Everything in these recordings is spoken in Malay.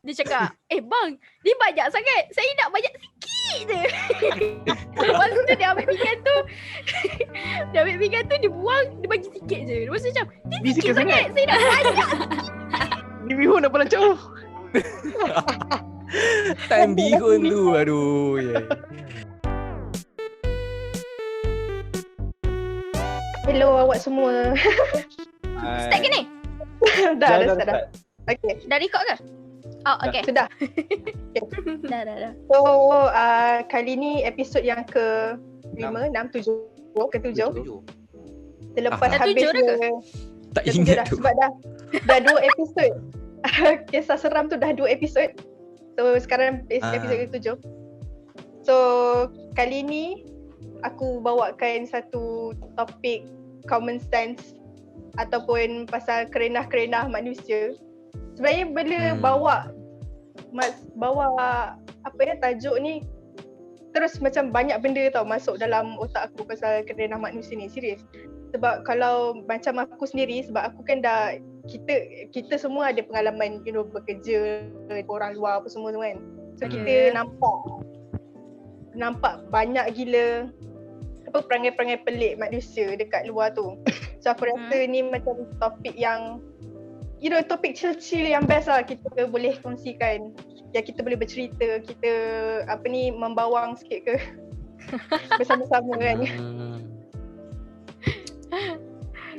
Dia cakap, bang, ni banyak sangat. Saya nak banyak sikit je. Lepas tu dia ambil pinggan tu. Dia buang, dia bagi sikit je. Lepas tu macam, ni sikit sangat. Saya nak banyak. Ni bihun nak pelancau. Time bihun tu. Aduh. Yeah. Hello awak semua. Start ke ni? Dah start. Okay. Dah record ke? Oh, okay. Sudah. Dah. So, kali ni episod yang ke-5, 6, 7. Ke-7. Selepas dah habis 7 dah ke? Tak dah 7 ingat dah. tu. Sebab dah 2 episod. Kisah seram tu dah 2 episod. So, sekarang episod ke-7. So, kali ni aku bawakan satu topik common sense ataupun pasal kerenah-kerenah manusia. Sebenarnya bila bawa apa ya tajuk ni, terus macam banyak benda tau masuk dalam otak aku pasal kerenah manusia ni, serius. Sebab kalau macam aku sendiri, sebab aku kan dah kita semua ada pengalaman bekerja, orang luar apa semua tu kan. So kita nampak banyak gila perangai-perangai pelik manusia dekat luar tu. So aku rasa ni macam topik yang topik chill-chill yang best lah kita boleh kongsikan. Yang kita boleh bercerita, kita membawang sikit ke bersama-sama kan.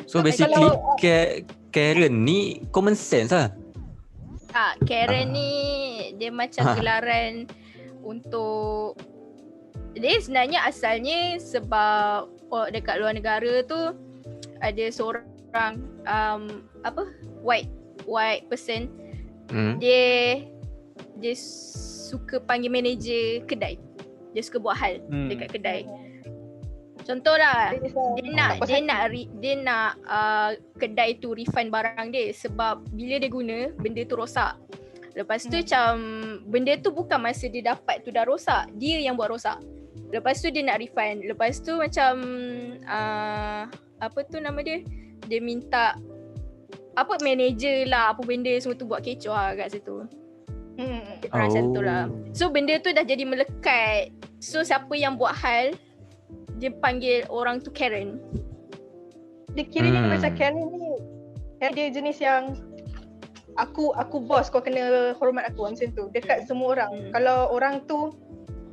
So basically Karen ni common sense lah. Karen ni dia macam gelaran untuk, dia sebenarnya asalnya sebab dekat luar negara tu ada seorang white person. Dia suka panggil manager kedai. Dia suka buat hal dekat kedai. Contohlah, dia nak kedai tu refund barang dia sebab bila dia guna benda tu rosak. Lepas tu macam benda tu bukan masa dia dapat tu dah rosak, dia yang buat rosak. Lepas tu dia nak refund. Lepas tu macam apa tu nama dia? Dia minta manager lah, apa benda semua tu buat kecoh lah kat situ. Macam tu lah. So benda tu dah jadi melekat. So siapa yang buat hal, dia panggil orang tu Karen. Dia kira ni macam Karen ni, dia jenis yang aku bos, kau kena hormat aku macam tu dekat semua orang. Kalau orang tu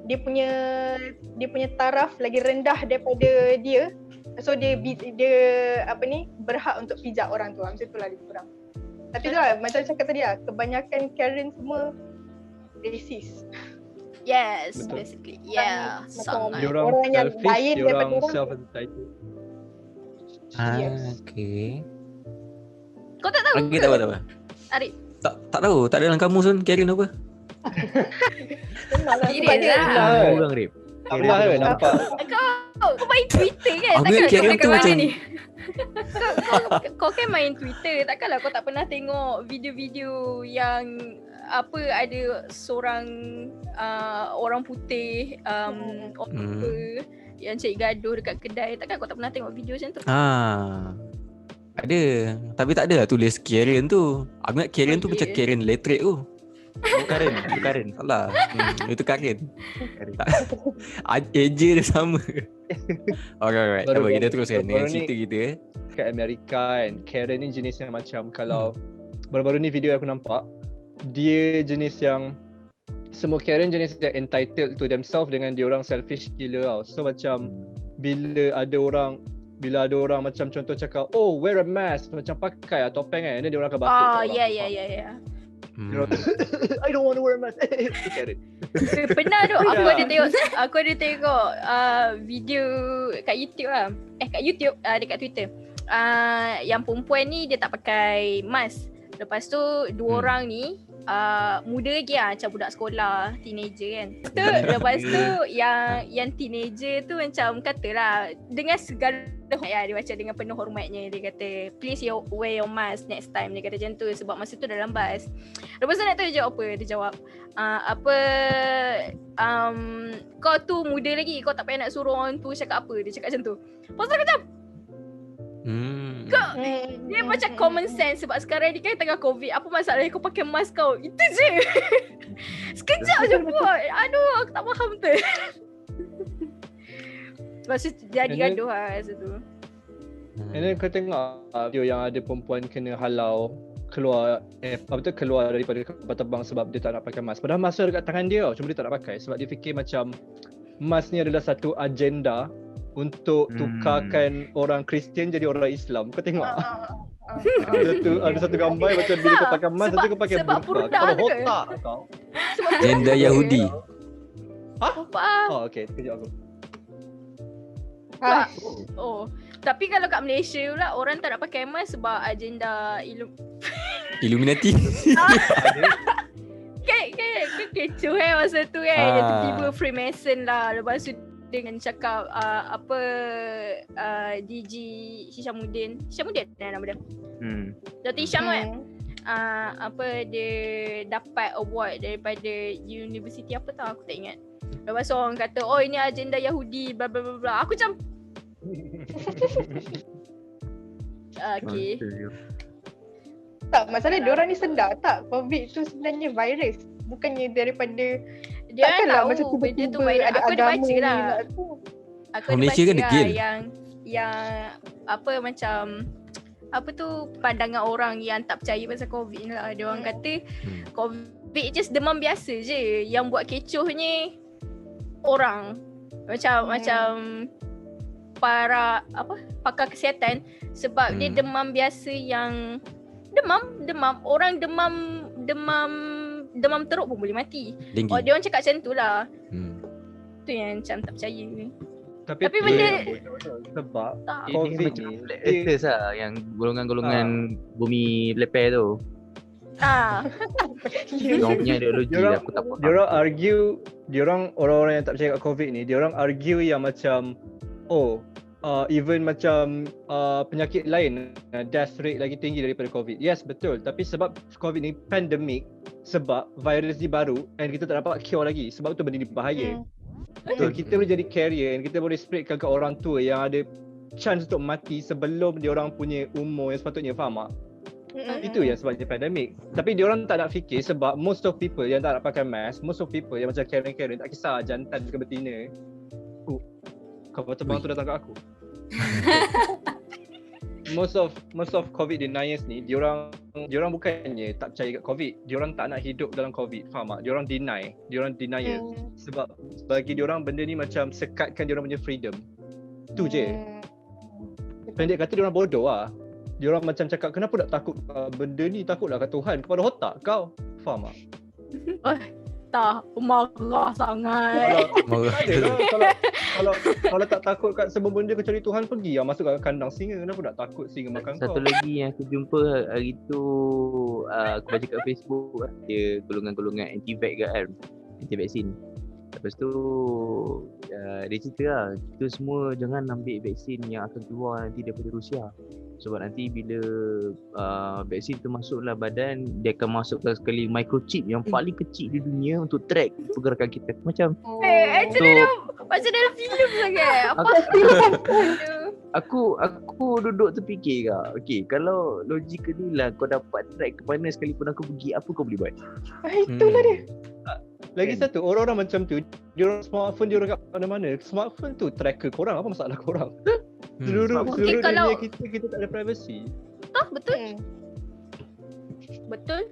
dia punya taraf lagi rendah daripada dia, so dia berhak untuk pijak orang tu. Macam itulah lebih kurang. Tapi tu lah, macam cakap tadi lah, kebanyakan Karen semua racist. Yes, betul. basically. Yeah, sangat. Orang yang lain daripada orang self-entitled. Okay. Kau tak tahu Lagi ke? tak apa. Arif? Tak tahu, tak ada dalam kamus pun Karen apa. Serius lah. Orang rip. Allah ke nampak. Kau main Twitter kan? Aku ingat Karen tu macam Kau kan main Twitter. Takkanlah kau tak pernah tengok video-video yang ada seorang orang putih yang cari gaduh dekat kedai. Takkan kau tak pernah tengok video macam tu? Ada. Tapi tak ada lah tulis Karen tu. Aku ingat Karen tu macam Karen literate tu. Bukan. Salah. Itu Karen. Eja dia sama. Alright. Tak apa, kita teruskan dengan cerita kita. Kat Amerika kan, Karen ni jenis yang macam kalau baru-baru ni video aku nampak, dia jenis yang semua Karen jenis yang entitled to themselves dengan dia orang selfish gila tau. So macam bila ada orang macam contoh cakap, oh wear a mask, macam pakai topeng kan, dia orang akan batuk. Ya. I don't want to wear a mask. Karen. Pernah tu aku ada tengok video kat YouTube lah. Kat YouTube, dekat Twitter. Yang perempuan ni dia tak pakai mask. Lepas tu dua orang ni muda lagi lah, macam budak sekolah, teenager kan. Lepas tu yang teenager tu macam katalah dengan segala dia macam dengan penuh hormatnya, dia kata please wear your mask next time, dia kata macam tu sebab masa tu dalam bas. Lepas tu nak tahu dia jawab apa? Dia jawab kau tu muda lagi, kau tak payah nak suruh orang tu cakap apa. Dia cakap macam tu. Lepas tu aku macam Dia macam common sense sebab sekarang ni kan tengah COVID. Apa masalah kau pakai mask kau? Itu je. Sekejap je buat. Aduh, aku tak faham tu. Lepas tu jadi gaduh lah masa tu. And then kau tengok video yang ada perempuan kena halau keluar keluar daripada kapal terbang sebab dia tak nak pakai mask. Padahal mask tu dekat tangan dia tau, cuma dia tak nak pakai sebab dia fikir macam mask ni adalah satu agenda untuk tukarkan orang Kristian jadi orang Islam. Kau tengok. Ada satu gambar macam bila kau pakai mask nanti kau pakai burqa. Kau otak kau. Agenda Yahudi. Oh okey, kejap aku. Oh, tapi kalau kat Malaysia pula orang tak nak pakai mask sebab agenda Illuminati. Kan kecoh masa tu kan. Dia tiba-tiba Freemason lah. Lepas tu dengan cakap DG Hishamuddin nama dia. Dr. Hisham kan. Dia dapat award daripada universiti apa tau, aku tak ingat. Lepas tu orang kata, oh ini agenda Yahudi bla bla bla bla. Aku macam okay. Tak, masalah diorang ni sedar tak COVID tu sebenarnya virus. Bukannya daripada dia takkanlah tahu macam benda tu tiba-tiba virus. ada Aku ada agama baca ni lah. nak tu. Aku ada Malaysia baca kan degil. yang macam apa tu pandangan orang yang tak percaya pasal COVID ni lah. Dia orang kata COVID just demam biasa je. Yang buat kecohnya orang. Macam para pakar kesihatan sebab dia demam biasa yang demam orang demam teruk pun boleh mati. Denggi. Oh dia orang cakap macam tu lah. Tu yang macam tak percaya. Tapi benda sebab tak. COVID macam ni Black Earthers lah, yang golongan-golongan bumi leper tu. Diorang punya ideologi Diorang- aku tak faham. diorang argue, orang-orang yang tak percaya kat COVID ni, diorang argue yang macam even macam penyakit lain death rate lagi tinggi daripada COVID. Yes, betul. Tapi sebab COVID ni pandemik, sebab virus ni baru and kita tak dapat cure lagi. Sebab tu benda ni bahaya. So, kita boleh jadi carrier and kita boleh spreadkan ke orang tua yang ada chance untuk mati sebelum diorang punya umur yang sepatutnya, faham tak? Itu yang sebabnya pandemik. Tapi diorang tak nak fikir sebab most of people yang tak nak pakai mask, most of people yang macam Karen tak kisah jantan ke betina. Kapal terbang tu datang kat aku. Most of COVID deniers ni, diorang bukannya tak percaya kat COVID, diorang tak nak hidup dalam COVID, faham tak? Diorang denial. Sebab bagi diorang benda ni macam sekatkan diorang punya freedom. Tu je. Pendek kata diorang bodoh lah. Diorang macam cakap, kenapa nak takut benda ni, takutlah kat Tuhan, kepala otak kau. Faham tak? Tak, marah sangat. Kalau tak takut kat semua benda kecuali Tuhan, pergi lah masuk kat kandang singa. Kenapa nak takut singa makan kau? Satu lagi yang aku jumpa hari tu, aku baca kat Facebook, dia golongan-golongan anti-vax kan, anti-vaksin. Lepas tu dia cerita lah, kita semua jangan ambil vaksin yang akan keluar nanti daripada Rusia. Sebab nanti bila vaksin tu masuklah badan, dia akan masukkan sekali microchip yang paling kecil di dunia untuk track pergerakan kita. Macam Macam dalam filem sangat. Aku duduk terfikir kak. Okay, kalau logically lah kau dapat track ke mana sekalipun aku pergi, apa kau boleh buat? Itulah dia. Lagi satu, orang-orang macam tu, diorang smartphone diorang kat mana-mana. Smartphone tu tracker korang, apa masalah korang? Seluruh kalau- dunia kita tak ada privacy. Betul. Betul.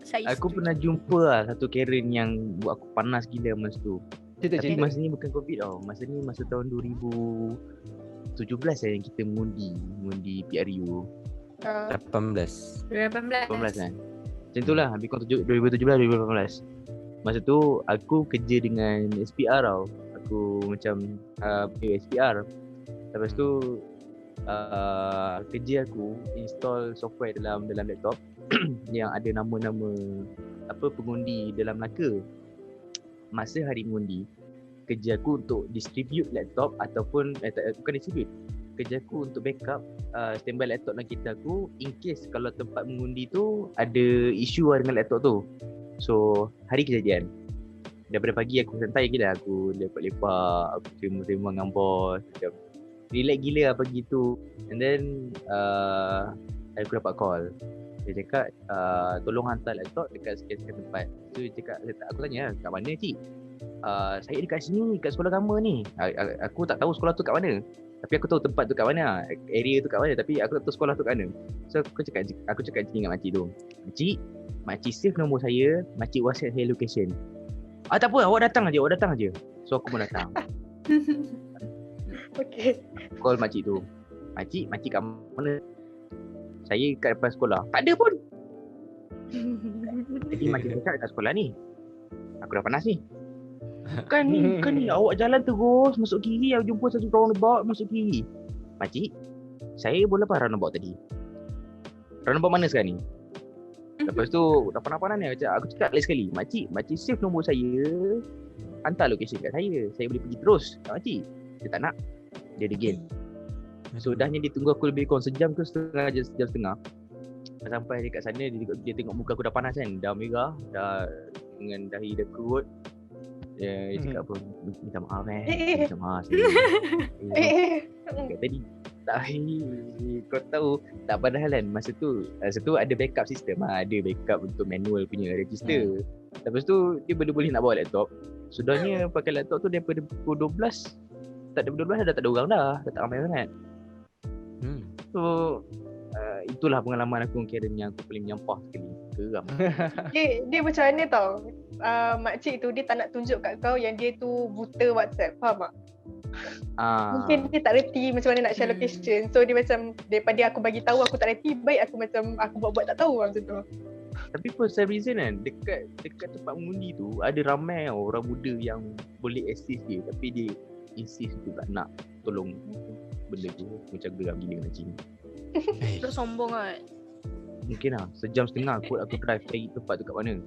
Saya Aku setuju. pernah jumpa lah satu Karen yang buat aku panas gila masa tu. Tapi masa ni bukan COVID tau. Masa ni masa tahun 2017 yang kita mengundi PRU. 18. 18. 18 kan. Macam tu lah, habis kurang 2017-2018. Masa tu aku kerja dengan SPR tau. Aku macam SPR. Lepas tu kerja aku install software dalam laptop yang ada nama-nama pengundi dalam Melaka. Masa hari mengundi, kerja aku untuk distribute laptop ataupun bukan distribute. Kerja aku untuk backup standby laptop dalam kereta aku in case kalau tempat mengundi tu ada isu dengan laptop tu. So, hari kejadian. Daripada pagi aku santai gila, aku lepak-lepak, aku terima-terima dengan bos macam. relax gila lah pergi tu. And then aku dapat call. Dia cakap tolong hantar laptop dekat sekian-sekian tempat. So dia cakap, aku tanya kat mana cik? Saya dekat sini, kat sekolah lama ni. Aku tak tahu sekolah tu kat mana. Tapi aku tahu tempat tu kat mana, area tu kat mana, tapi aku tak tahu sekolah tu kat mana. So aku cakap dengan makcik tu, Makcik save nombor saya, makcik WhatsApp saya location. Tak apa, awak datang aja. So aku pun datang. Okay. Call makcik tu. Makcik kat mana? Saya kat depan sekolah. Tak ada pun. Jadi makcik cakap dekat sekolah ni. Aku dah panas ni. Bukan ni. Awak jalan terus masuk kiri, aku jumpa satu roundabout masuk kiri. Makcik, saya boleh lepas roundabout tadi. Roundabout mana sekarang ni? Lepas tu dah panas-panas ni aku cakap lagi sekali. Makcik save nombor saya. Hantar location kat saya. Saya boleh pergi terus. Makcik, dia tak nak. Dia degil. So dahnya dia tunggu aku lebih kurang sejam ke sejam setengah. Sampai dekat sana dia tengok muka aku dah panas kan. Dah merah, dah dengan dahi dah kerut. Dia cakap apa? Minta maaf minta maaf saya. Cakap tadi tak, kau tahu tak, padahal kan masa tu ada backup system, ada backup untuk manual punya register. Lepas tu dia boleh nak bawa laptop. Sudahnya pakai laptop tu daripada pukul 12. Tak ada pukul 12 dah tak ada orang dah tak ramai sangat. So itulah pengalaman aku Karen yang aku paling menyampah sekali. Geram. Dia macam mana tau, makcik tu dia tak nak tunjuk kat kau yang dia tu buta WhatsApp, faham tak? Mungkin dia tak reti macam mana nak share location. So dia macam, daripada aku bagi tahu aku tak reti, baik aku buat tak tahu macam tu. Tapi for some reason kan, dekat tempat mengundi tu ada ramai orang muda yang boleh assist dia, tapi dia insist tu tak nak tolong benda tu. Macam geram gila macam ni. Terus sombong kan. Mungkin lah sejam setengah aku drive cari tempat tu kat mana.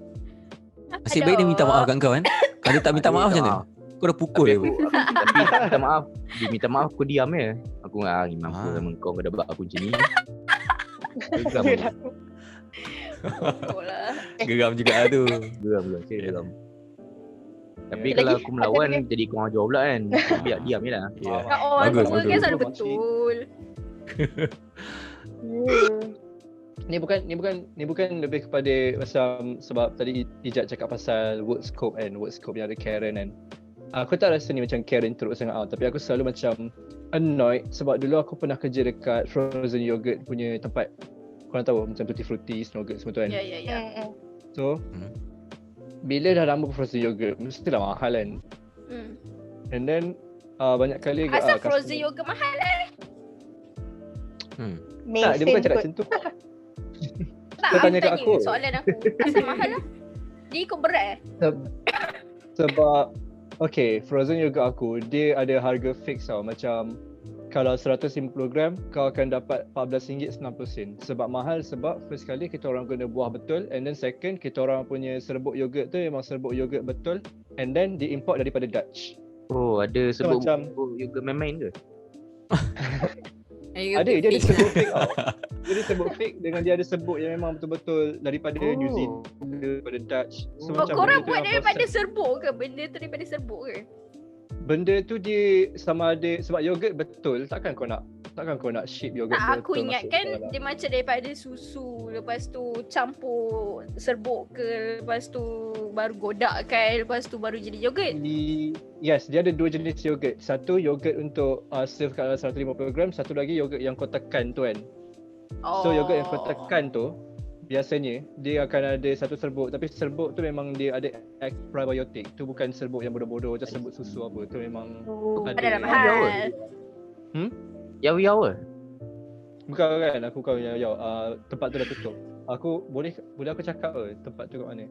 Nasib baik dia minta maaf kat kau kan. Kalau tak minta maaf macam mana? Kau dah pukul dia. Tapi minta maaf. Dia minta maaf aku diam je. Aku ngari mampu sama kau dah buat aku macam ni. Geram juga tu. Geram. Tapi kalau aku melawan jadi kau ajar pula kan. Biar diam je lah. Bagus. Kan selalu betul. Ni bukan lebih kepada macam sebab tadi Ijat cakap pasal work scope yang ada Karen kan. Aku tak rasa ni macam Karen teruk sangat tapi aku selalu macam annoyed sebab dulu aku pernah kerja dekat frozen yogurt punya tempat. Korang tahu macam Tutti Frutti, Snowgurt semua tu kan. Ya. So bila dah lama frozen yogurt mestilah mahal kan. And then banyak kali asal frozen yogurt mahal Tak, dia bukan cakap macam tu. Tak, tanya kat aku. Soalan aku asal mahal lah. Dia ikut berat Sebab okay, frozen yogurt aku dia ada harga fix tau. Macam kalau 150 gram kau akan dapat RM14.90. Sebab mahal sebab first kali kita orang guna buah betul, and then second kita orang punya serbuk yogurt tu memang serbuk yogurt betul, and then diimport daripada Dutch. Oh, ada serbuk macam yogurt main-main ke? Ada, dia ada serbuk fake tau. Dia ada serbuk fake dengan dia ada serbuk yang memang betul-betul daripada New Zealand, daripada Dutch. So, macam korang benda tu buat yang daripada process. serbuk ke? Benda tu daripada serbuk ke? Benda tu dia sama ada sebab yogurt betul, takkan kau nak ship yogurt Tak, betul. aku ingatkan dia macam daripada susu, lepas tu campur serbuk ke, lepas tu baru godakkan, lepas tu baru jadi yogurt. Yes, dia ada dua jenis yogurt. Satu yogurt untuk serve kat dalam 150 gram, satu lagi yogurt yang kau tekan tu kan. So yogurt yang kau tekan tu biasanya dia akan ada satu serbuk, tapi serbuk tu memang dia ada probiotik. Tu bukan serbuk yang bodoh-bodoh macam serbuk susu apa. Tu memang Adalah mahal. Yaw ke? Bukan kan, aku kau yang tempat tu dah tutup. Aku boleh aku cakap ke tempat tu kat mana?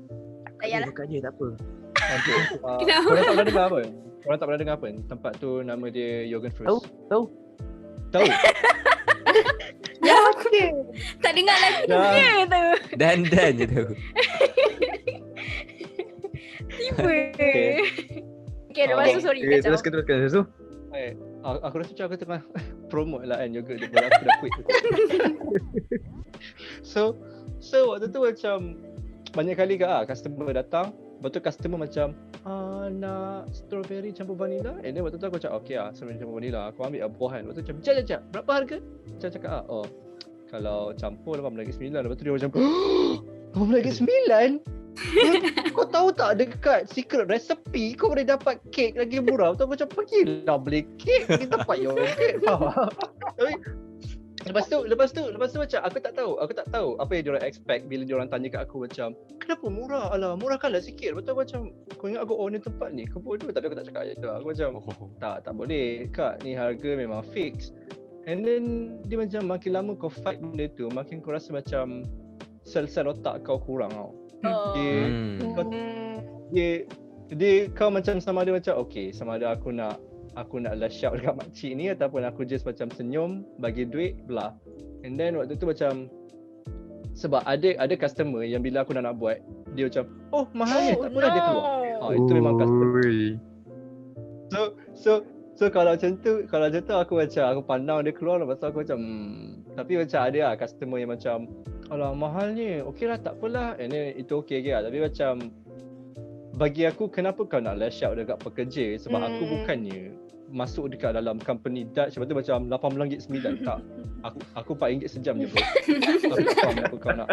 Tak payahlah. Buka je, tak apa. Korang tak pernah dengar apa? Korang tak pernah dengar apa? Tempat tu nama dia Yogurt Fruits. Tahu. Ya, aku tak dengar lagi dia tu. Dan je tu. Tiba. Okay, lepas tu sorry kacau. Teruskan Susu. Aku rasa macam aku tengah promote lah kan yogurt dia, baru aku dah quit. So waktu tu macam banyak kali customer datang, Lepas tu customer macam nak strawberry campur vanilla. And then waktu tu aku cakap okay strawberry campur vanilla. Aku ambil buah kan. Lepas tu macam jap berapa harga? Macam cakap kalau campur RM8.9. Lepas tu dia macam RM8.9? Kau tahu tak dekat secret recipe kau boleh dapat kek lagi murah. Lepas tu aku macam pergilah beli kek. Kita dapat yogurt. Tapi Lepas tu macam aku tak tahu apa yang diorang expect bila diorang tanya kat aku macam kenapa murah? Alah, murahkanlah sikit. Lepas tu aku macam kau ingat aku owner tempat ni? Kau bodoh. Tapi aku tak cakap macam tu. Aku macam tak boleh Kak, ni harga memang fix. And then dia macam makin lama kau fight benda tu, makin kau rasa macam sel-sel otak kau kurang tau. Dia kau macam sama ada macam okay, sama ada aku nak lash out dekat makcik ni ataupun aku just macam senyum bagi duit belah. And then waktu tu macam sebab ada customer yang bila aku nak buat dia macam mahal tak apalah dia keluar. Itu memang customer. So kalau macam tu aku macam aku pandang dia keluar lepas tu aku macam tapi macam ada customer yang macam alah mahalnya okeylah tak apalah, and then itu okey ke tapi macam bagi aku kenapa kau nak lash out dekat pekerja sebab aku bukannya masuk dekat dalam company Dutch lepas tu macam RM8.9 tak. Aku RM4 sejam je bro. Aku faham apa kau nak.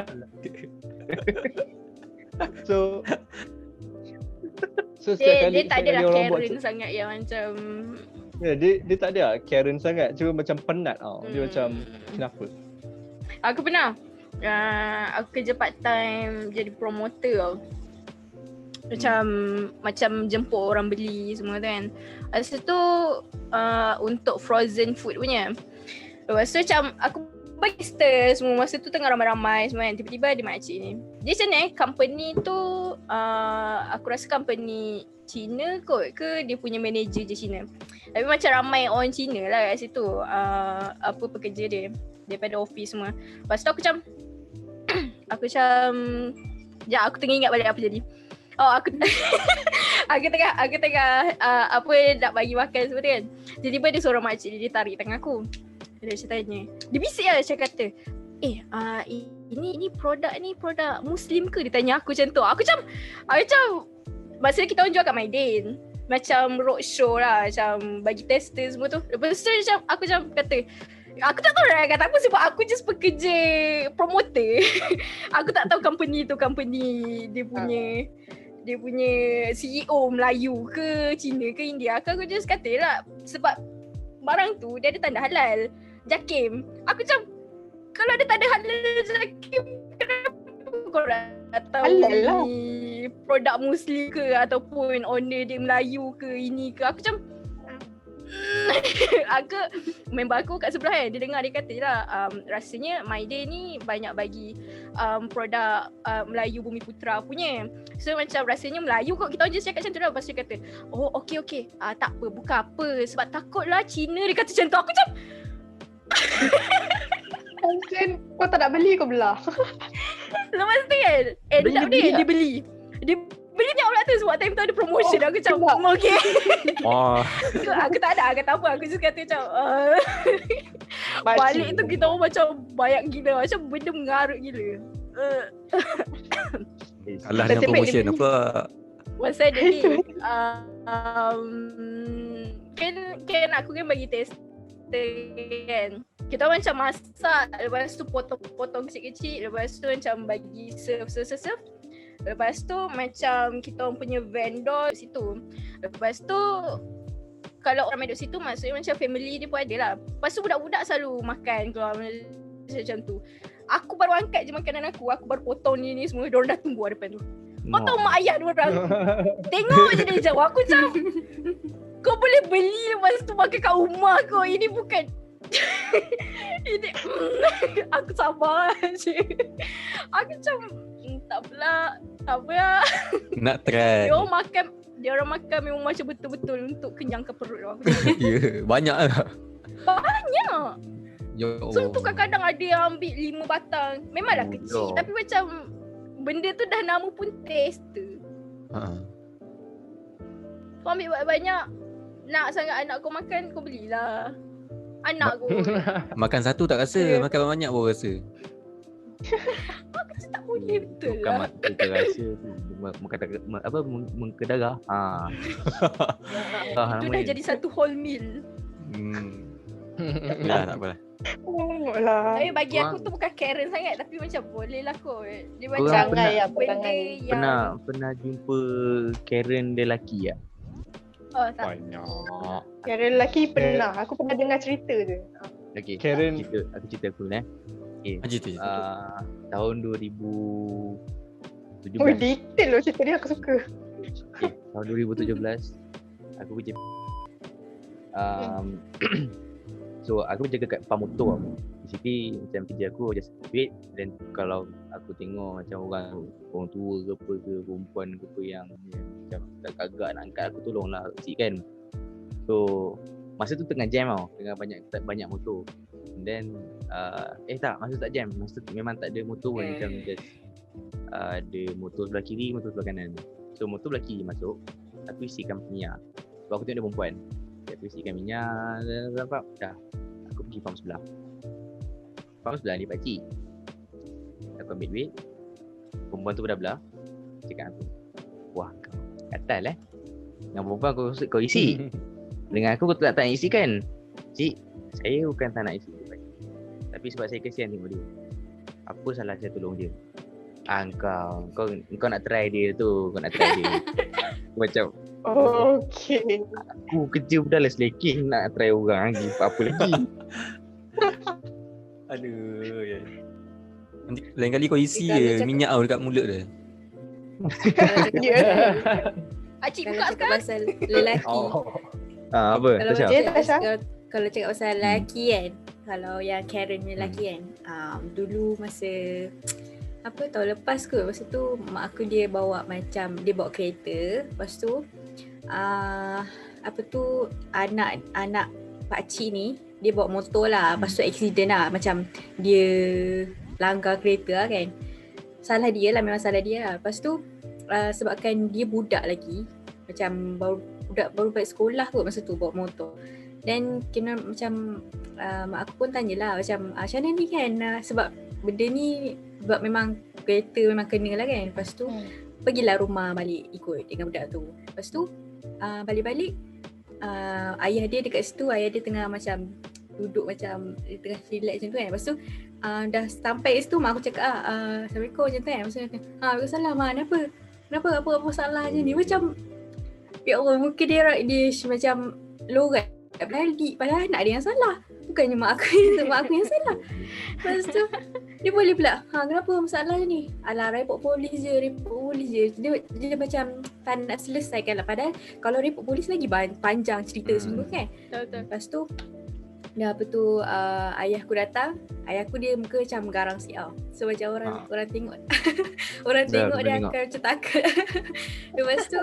So dia tak ada lah Karen sangat yang macam dia tak ada Karen sangat, cuma macam penat tau. Dia macam kenapa? Aku pernah aku kerja part time jadi promoter tau. Macam jemput orang beli semua tu kan. Lepas tu untuk frozen food punya. Lepas tu macam aku bagi stir semua masa tu tengah ramai-ramai semua kan. Tiba-tiba ada makcik ni. Dia macam ni company tu aku rasa company Cina kot ke dia punya manager je Cina. Tapi macam ramai orang Cina lah kat situ. Pekerja dia daripada office semua. Lepas tu aku macam sekejap aku tengah ingat balik apa jadi. Aku tengah apa nak bagi makan semua kan. Tiba-tiba dia seorang makcik dia tarik tangan aku. Dia macam tanya. Dia bisik lah macam kata, ini produk Muslim ke? Dia tanya aku macam tu. Aku macam masa kita orang jual kat Maidin. Macam roadshow lah, macam bagi tester semua tu. Lepas tu aku macam kata, aku tak tahu nak kata apa sebab aku just pekerja promoter. Aku tak tahu company dia punya CEO Melayu ke Cina ke India ke. Aku just kata lah sebab barang tu dia ada tanda halal JAKIM. Aku macam kalau ada tanda halal JAKIM kenapa kau nak tahu ni produk Muslim ke ataupun owner dia Melayu ke ini ke. Aku macam member aku kat sebelah kan, dia dengar dia kata lah rasanya My Day ni banyak bagi produk Melayu Bumi Putra punya. So macam rasanya Melayu kot, kita just cakap macam tu lah. Lepas dia kata okey tak apa, bukan apa sebab takutlah Cina. Dia kata macam tu. Aku macam kau tak nak beli kau belah. lepas tu kan dia tak beli. Dia beli tengok pula tu sebab time tu ada promotion. Aku macam okay. Aku tak ada kata apa. Aku just kata macam balik tu kita orang macam banyak gila. Macam benda mengarut gila. Alah dengan promotion apa. Masa dia ni kan aku kan bagi tester kan. Kita macam masak, lepas tu potong kecil-kecil, lepas tu macam bagi serve. Lepas tu macam kita orang punya vendor situ. Lepas tu kalau orang duduk situ maksudnya macam family dia pun ada lah. Lepas tu budak-budak selalu makan keluar macam tu. Aku baru angkat je makanan aku baru potong ni semua. Diorang dah tunggu depan tu. Kau tahu mak ayah diorang tengok je dia jawab. Aku macam kau boleh beli lepas tu makan kat rumah kau. Ini bukan ini aku sabar je. Aku macam tak apalah. Nak try. Dia orang makan memang macam betul-betul untuk kenyangkan perut aku. Ya, banyak lah. Banyak. Ya So tu kadang-kadang ada yang ambil 5 batang. Memanglah kecil tapi macam benda tu dah nama pun tester. Kau ambil banyak-banyak, nak sangat anak kau makan, kau belilah. Anak kau makan satu tak rasa, makan banyak baru rasa. aku tak boleh betul bukan lah. mata terasa tu. mengkedarah. Itu dah jadi satu whole meal. Ya, tak apalah. lah. Tapi bagi aku tu bukan Karen sangat, tapi macam boleh lah kot. Dia Korang macam Perangai ya, benda perangai. yang Pernah jumpa Karen lelaki tak? oh tak. Banyak. Karen lelaki pernah. Aku pernah dengar cerita je. Okay, Karen- aku cerita aku Haji tu. tahun 2017. Detail loh cerita dia, aku suka. Okay, tahun 2017 aku kerja so aku kerja kat farm motor. Basically macam kerja aku just wait, dan kalau aku tengok macam orang tua ke apa ke, perempuan ke apa yang macam tak kagak nak angkat, aku tolonglah cik kan. So masa tu tengah jam tau, tengah banyak motor. And then tak, masa tu tak jam, masa tu memang tak ada motor pun, macam just ada motor sebelah kiri, motor sebelah kanan. So motor sebelah kiri masuk, aku isikan minyak. Sebab aku tengok dia perempuan, aku isikan minyak, dah aku pergi farm sebelah. Farm sebelah ni pakcik, aku ambil duit, perempuan tu belah-belah cakap aku, wah kau katal dengan perempuan kau isi. Dengan aku tak nak isi kan. Cik, saya bukan tak nak isi, tapi sebab saya kesian tengok dia. Apa salah saya tolong dia? Kau nak try dia tu, kau nak try dia. Macam Okay. aku kerja dah lah slaking, nak try orang lagi, apa lagi. Aduh, ya. Nanti lain kali kau isi Kalau je cakap- minyak kau dekat mulut dia. Kalau cakap Ya. Acik kalau buka cakap sekarang. pasal lelaki, Apa? kalau Tasha? macam Tasha? kalau cakap pasal lelaki kan, kalau yang Karen ni lelaki kan, dulu masa tahun lepas ke, masa tu mak aku dia bawa kereta, lepas tu anak pakcik ni dia bawa motor lah, lepas tu accident lah, macam dia langgar kereta lah kan. Salah dia lah, memang salah dia lah. Lepas tu sebabkan dia budak lagi, macam baru balik sekolah kot masa tu bawa motor. Dan kena macam mak aku pun tanyalah macam macam mana ni kan, sebab benda ni sebab memang kereta memang kena lah kan. Lepas tu pergilah rumah balik ikut dengan budak tu. Lepas tu balik-balik ayah dia dekat situ, ayah dia tengah macam duduk macam dia tengah relax macam tu kan. Lepas tu dah sampai kat situ, mak aku cakap Assalamualaikum macam tu kan. Lepas tu waalaikumsalam, kenapa apa masalah je ni, macam ya Allah, muka dia macam lorat padahal anak dia yang salah, bukannya mak aku yang salah. Lepas tu dia boleh pula, kenapa masalah ni? Alah, report polis je. Dia macam tak nak selesaikan lah. Padahal kalau report polis lagi panjang cerita semua kan. Betul. Lepas tu dah apa tu ayahku datang. Ayahku dia muka macam garang sikit tau. So macam orang tengok orang Dah, tengok aku dia tengok. akan macam takut. Lepas tu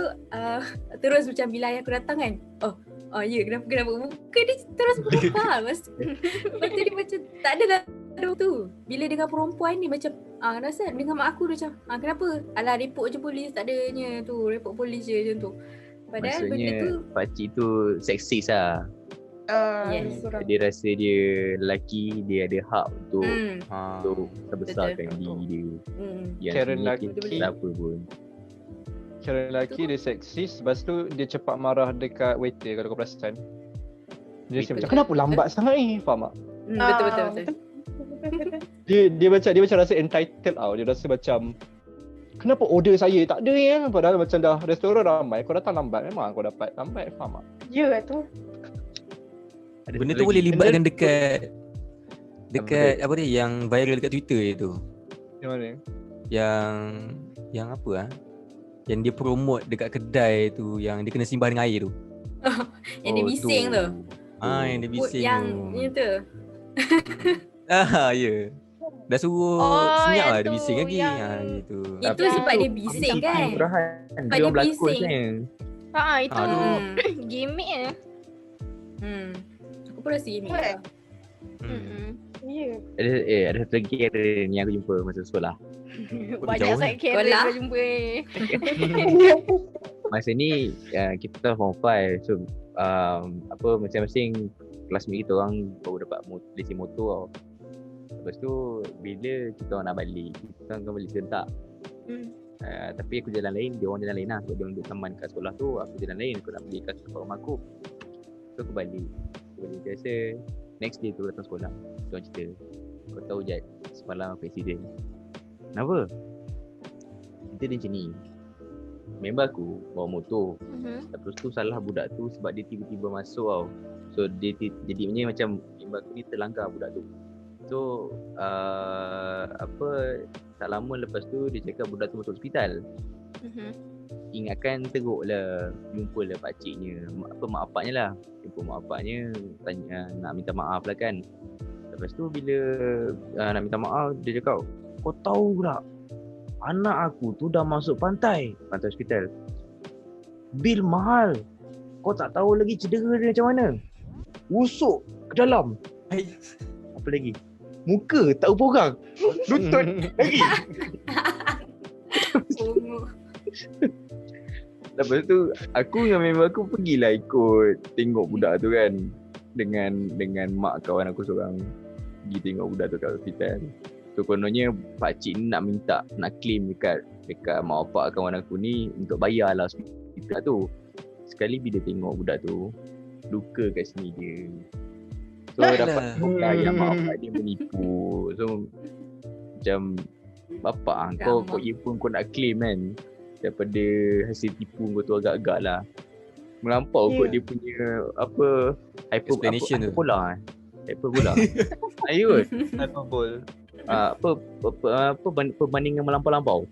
terus macam bila ayahku datang kan, ya kenapa muka dia terus berubah. Lepas tu dia macam tak ada lah tu. Bila dengan perempuan ni macam rasa dengan mak aku dia macam kenapa? Alah, report je polis, tak adanya tu, report polis je macam tu. Padahal benda Maksudnya tu pakcik tu seksis lah. Yes. Dia rasa dia lelaki, dia ada hak untuk besarkan Betul. diri dia. Yang Karen sebenarnya lelaki. kita tak apa pun. Cara lelaki dia seksis, lepas tu dia cepat marah dekat waiter kalau kau perasan. Dia Betul. macam kenapa lambat sangat ni, faham tak? Betul. Dia macam rasa entitled tau. Dia rasa macam kenapa order saya tak ada ya? Padahal macam dah restoran ramai, kau datang lambat, memang kau dapat lambat, faham tak? Ya tu. Ada Benda satu tu boleh lagi. libatkan dekat apa dia yang viral dekat Twitter tu. Yang mana? Yang apa yang dia promote dekat kedai tu, yang dia kena simbah dengan air tu. Yang dia bising tu. Yang dia bising Yang tu. itu. Ya. Dah suruh senyap yang lah dia tu, bising lagi. yang- Itu. Itu sebab dia bising kan. Dia dia orang berlakon bising. kan. Itu Aduh. gimmick ya. Aku pun rasa gini. Kan? Ya. Ada satu lagi Karen yang aku jumpa masa sekolah. Banyak jauh sangat Sekolah. Karen kau jumpa. Masa ni kita form 5. So masing-masing classmate kita orang baru dapat lesen motor tau. Lepas tu bila kita orang nak balik, kita orang akan balik serentak. Tapi aku jalan lain, dia orang jalan lain lah. Sebab dia orang duduk taman kat sekolah tu, aku jalan lain, aku nak pergi kat tempat rumah aku. So aku balik. Biasa next day tu datang sekolah. Dia orang cerita, kau tahu Jad, semalam aku accident. Kenapa? Cerita dia macam ni. Member aku bawa motor. Lepas tu salah budak tu sebab dia tiba-tiba masuk tau. So dia jadinya macam member aku ni terlanggar budak tu. So tak lama lepas tu dia cakap budak tu masuk hospital. Ingatkan teruk lah, jumpa lah pakciknya, mak apaknya lah. Jumpa mak apaknya, tanya nak minta maaf lah kan. Lepas tu bila nak minta maaf, dia cakap, kau tahu tak, anak aku tu dah masuk pantai hospital. Bil mahal. Kau tak tahu lagi cedera dia macam mana. Busuk ke dalam. Apa lagi? Muka tak upa orang. Lutut lagi. Lepas tu aku dengan member aku pergilah ikut tengok budak tu kan. Dengan mak kawan aku seorang pergi tengok budak tu kat hospital. So kononnya pakcik ni nak claim dekat mak bapak kawan aku ni untuk bayar lah hospital tu. Sekali bila tengok budak tu, luka kat sini dia. So dapat yang mak bapak dia menipu. So macam bapak kau pun kau nak claim kan, daripada hasil tipu kau tu agak-agak lah melampau kot dia punya explanation tu. Hyperbola. Ayo kot. Hyperbole. Perbandingan melampau-lampau.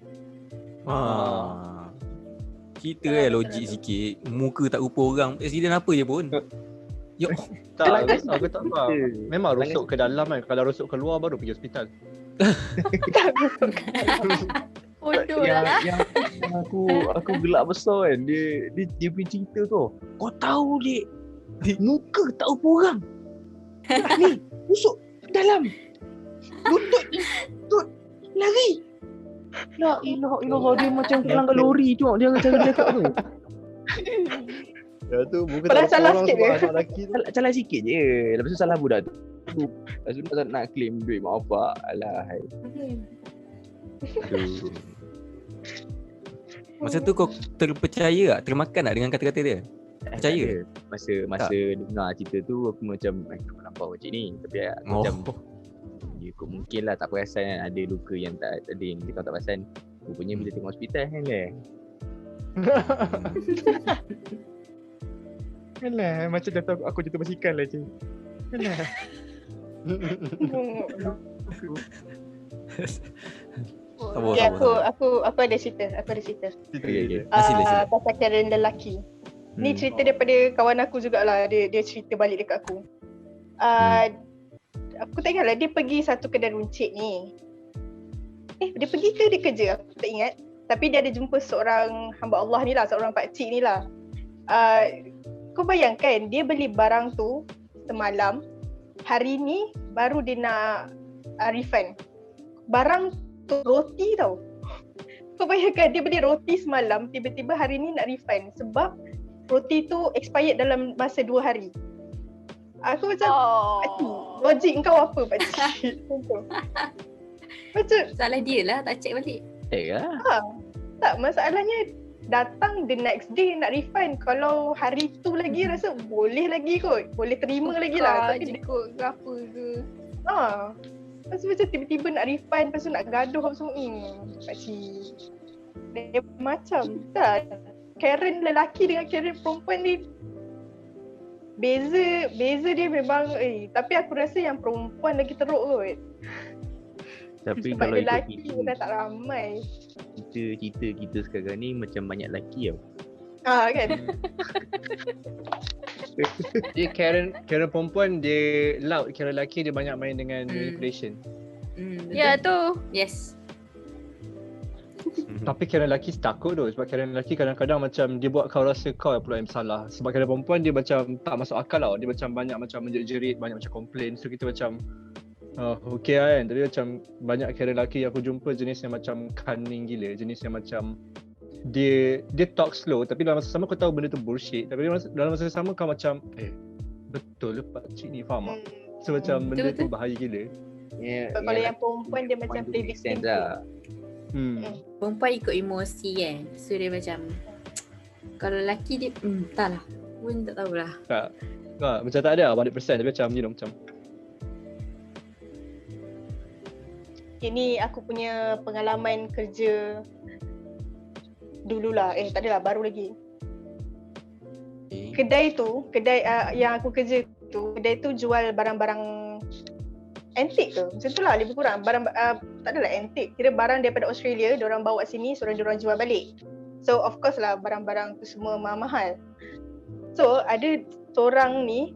Kita logik sikit. Muka tak rupa orang, accident apa je pun. Yo, Tak, aku tak faham. Memang rosok ke dalam kan. Kalau rosok keluar baru pergi hospital. Bodoh lah. Yang aku gelak besar kan. Dia punya cerita tu. Kau tahu dek, muka tak rupa orang. Ni, busuk dalam. Lutut lari. La ilaha illallah, dia macam kelanggar lori tu. Dia cara dia cakap tu. Ya tu bukan Padahal tak salah orang sikit sebab je. anak lelaki tu. Salah sikit je. Lepas tu salah budak tu. Lepas tu nak claim duit mak bapak. Alah. Aduh. Masa tu kau terpercaya tak? Termakan tak dengan kata-kata dia? Percaya? Masa dengar cerita tu aku macam melampau macam ni. Tapi macam kau mungkin lah tak perasan kan, ada luka yang tak ada yang kau tak perasan. Rupanya bila tengok hospital kan Alah, macam dah tahu aku jatuh basikal lah je. Alah. Okay, aku ada cerita. Okay. Sila. Pasal Karen lelaki. Ni cerita daripada kawan aku jugalah. Dia cerita balik dekat aku. Aku tak ingat lah dia pergi satu kedai runcit ni. Dia pergi ke dia kerja? Aku tak ingat. Tapi dia ada jumpa seorang hamba Allah ni lah, seorang pakcik ni lah. Kau bayangkan dia beli barang tu semalam, hari ni baru dia nak refund. Barang tu roti tau. Kau bayangkan dia beli roti semalam, tiba-tiba hari ni nak refund sebab roti tu expired dalam masa 2 hari. Aku macam, logik kau apa pakcik? Macam Salah dia lah, tak check balik. tak, masalahnya datang the next day nak refund. Kalau hari tu lagi rasa boleh lagi kot, boleh terima lagi lah. Tapi ikut apa ke. Lepas tu macam tiba-tiba nak refund, lepas tu nak gaduh apa semua. Pakcik dia macam tak. Karen lelaki dengan Karen perempuan ni Beza dia memang tapi aku rasa yang perempuan lagi teruk kot. Tapi sebab kalau lelaki ikut dah tak ramai. Cerita kita sekarang ni macam banyak lelaki tau. Kan. Jadi Karen perempuan dia loud, Karen lelaki dia banyak main dengan manipulation. Ya tu. Yes. Tapi Karen lelaki takut tu, sebab Karen lelaki kadang-kadang macam dia buat kau rasa kau yang pula yang salah. Sebab Karen perempuan dia macam tak masuk akal tau. Dia macam banyak macam menjerit-jerit, banyak macam komplain. So kita macam okay lah kan. Tapi macam banyak Karen lelaki yang aku jumpa jenis yang macam cunning gila. Jenis yang macam dia talk slow tapi dalam masa sama kau tahu benda tu bullshit. Tapi dalam masa sama kau macam betul lah pakcik ni, faham tak? So macam benda tu bahaya gila. Kalau yang perempuan dia macam play victim lah. Perempuan ikut emosi kan. So dia macam kalau lelaki dia entahlah. Pun tak tahulah. Macam tak ada 100% tapi macam macam Ini aku punya pengalaman kerja dululah. Tak adalah, baru lagi. Kedai yang aku kerja tu, kedai tu jual barang-barang antik ke? Macam tu lah lebih kurang. Barang tak adalah antik. Kira barang daripada Australia, diorang bawa sini, diorang jual balik. So of course lah barang-barang tu semua mahal. So ada seorang ni,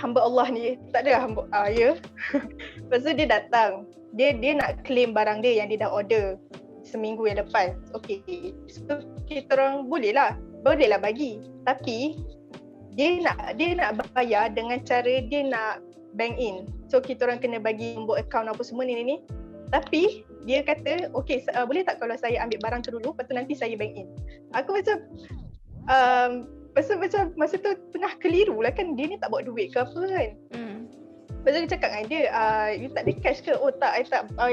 hamba Allah ni, tak ada hamba Lepas tu dia datang. Dia nak claim barang dia yang dia dah order seminggu yang lepas. Okay. So kita orang boleh lah bagi. Tapi dia nak bayar dengan cara dia nak bank in. So kita orang kena bagi nombor account apa semua ni. Tapi dia kata, okay, boleh tak kalau saya ambil barang tu dulu, lepas tu nanti saya bank in. Aku macam macam masa tu tengah keliru lah kan, dia ni tak bawa duit ke apa kan. Lepas tu dia cakap dengan dia, you tak ada cash ke? Oh tak, I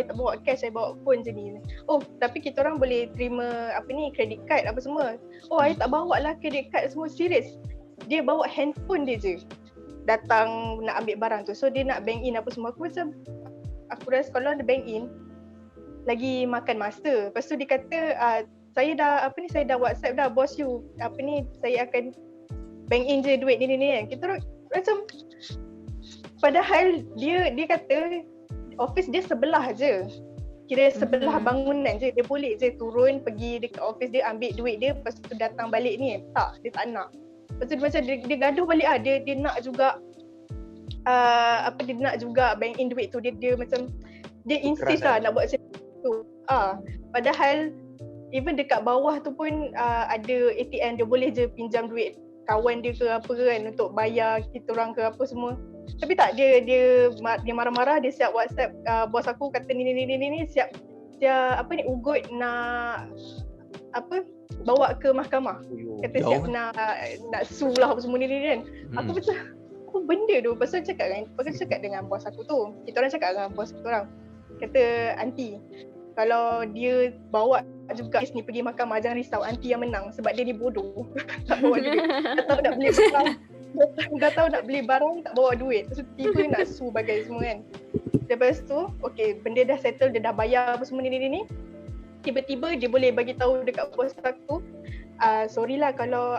tak bawa cash, I bawa phone je ni. Oh tapi kita orang boleh terima credit card apa semua. Oh I tak bawa lah credit card semua, serius. Dia bawa handphone dia je datang nak ambil barang tu. So dia nak bank in apa semua. Aku rasa kalau dia bank in lagi makan masa. Lepas tu dia kata, saya dah WhatsApp dah bos you. Saya akan bank in je duit ni kan. Kita orang macam, padahal dia kata office dia sebelah je. Kira sebelah bangunan je. Dia boleh je turun pergi dekat office dia, ambil duit dia, lepas tu datang balik ni. Tak, dia tak nak. Lepas tu dia macam dia gaduh balik lah. Dia nak juga dia nak juga bank in duit tu. Dia macam dia insist lah nak buat macam tu. Padahal even dekat bawah tu pun ada ATM, dia boleh je pinjam duit kawan dia ke apa kan untuk bayar kita orang ke apa semua. Tapi tak, dia marah-marah, dia siap WhatsApp bos aku kata ni siap ugut nak bawa ke mahkamah. Kata siap nak sue lah apa semua ni kan. Aku macam apa benda tu? Pasal cakap dengan bos aku tu. Kita orang cakap dengan bos kita orang. Kata anti, kalau dia bawa juga kes ni pergi mahkamah, jangan risau, anti yang menang sebab dia ni bodoh. Tak bawa duit. Dah tahu nak beli barang tak bawa duit. Lepas tu tiba nak sue bagai semua kan. Lepas tu okay, benda dah settle, dia dah bayar apa semua ni. Tiba-tiba dia boleh bagi tahu dekat bos aku, sorry lah kalau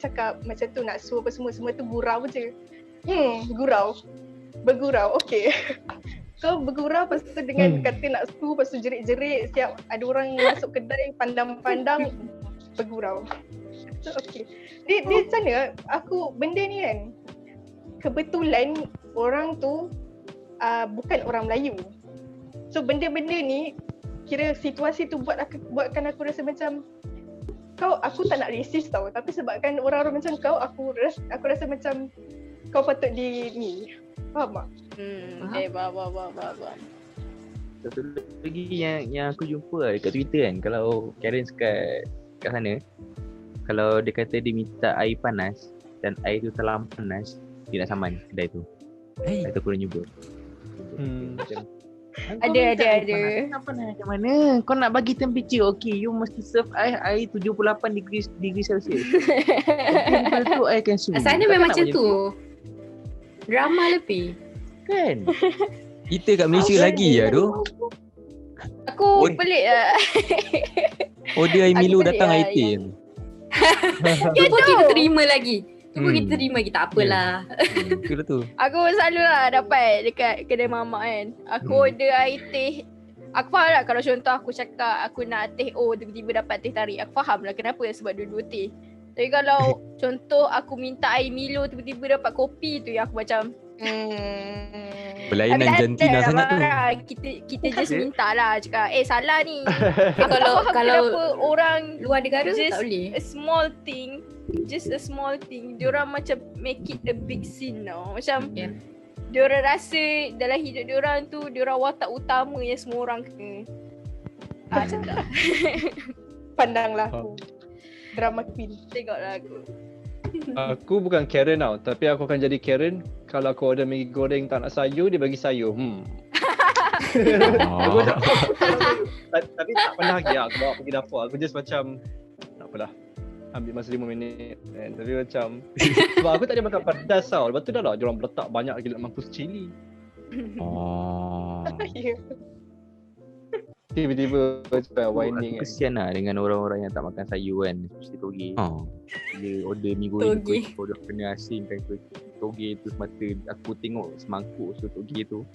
cakap macam tu nak sue apa semua tu gurau je. Bergurau, okay. Kau bergurau lepas tu dengan kata nak sue, lepas tu jerit-jerit, siap ada orang masuk kedai pandang-pandang, bergurau. So okay. Dia macam mana aku benda ni kan, kebetulan orang tu bukan orang Melayu. So benda-benda ni kira situasi tu buatkan aku rasa macam aku tak nak racist tau, tapi sebabkan orang-orang macam kau, aku rasa macam kau patut faham tak? Faham. Satu lagi yang aku jumpa dekat Twitter kan, kalau Karen kat sana, kalau dia kata dia minta air panas dan air tu terlalu panas, dia nak saman kedai tu. Itu aku dah jumpa. Ada. Kenapa nak macam mana? Kau nak bagi temperature, okay, you mesti serve air 78 degree Celsius. Lepas tu air akan suhu. Sana memang macam tu. Drama lebih. Kan? Kita kat Malaysia lagi ya tu. Aku pelik lah. Dia air Milo datang air teh. Cuba kita terima lagi. Tak apalah. Itulah tu. Aku selalu lah dapat dekat kedai mamak kan. Aku order air teh. Aku faham lah kalau contoh aku cakap aku nak teh tiba-tiba dapat teh tarik. Aku faham lah kenapa, sebab dua-dua teh. Tapi kalau contoh aku minta air Milo tiba-tiba dapat kopi tu, yang aku macam Berlainan jantina sangat tu. Kita just minta lah, cakap salah ni. Kalau orang luar negara just tak boleh. a small thing diorang macam make it a big scene tau. Macam diorang rasa dalam hidup diorang tu diorang watak utama yang semua orang kena. Macam tak. Pandanglah aku drama queen. Tengoklah aku. Aku bukan Karen tau, tapi aku akan jadi Karen kalau aku order Maggi goreng tak nak sayur, dia bagi sayur. Tapi tak pernah lagi aku bawa pergi dapur. Aku just macam tak apalah. Ambil masa 5 minit kan. Tapi macam sebab aku tak ada makan pedas tau. Lepas tu dah lah diorang letak banyak gila mampus cili. Oh. Ya. Tiba-tiba macam whining Aku kan. kesian lah dengan orang-orang yang tak makan sayur kan. Mesti toge. Oh. Dia order mi goreng Toge. tu, dia kena asingkan toge tu semata. Aku tengok semangkuk so toge tu.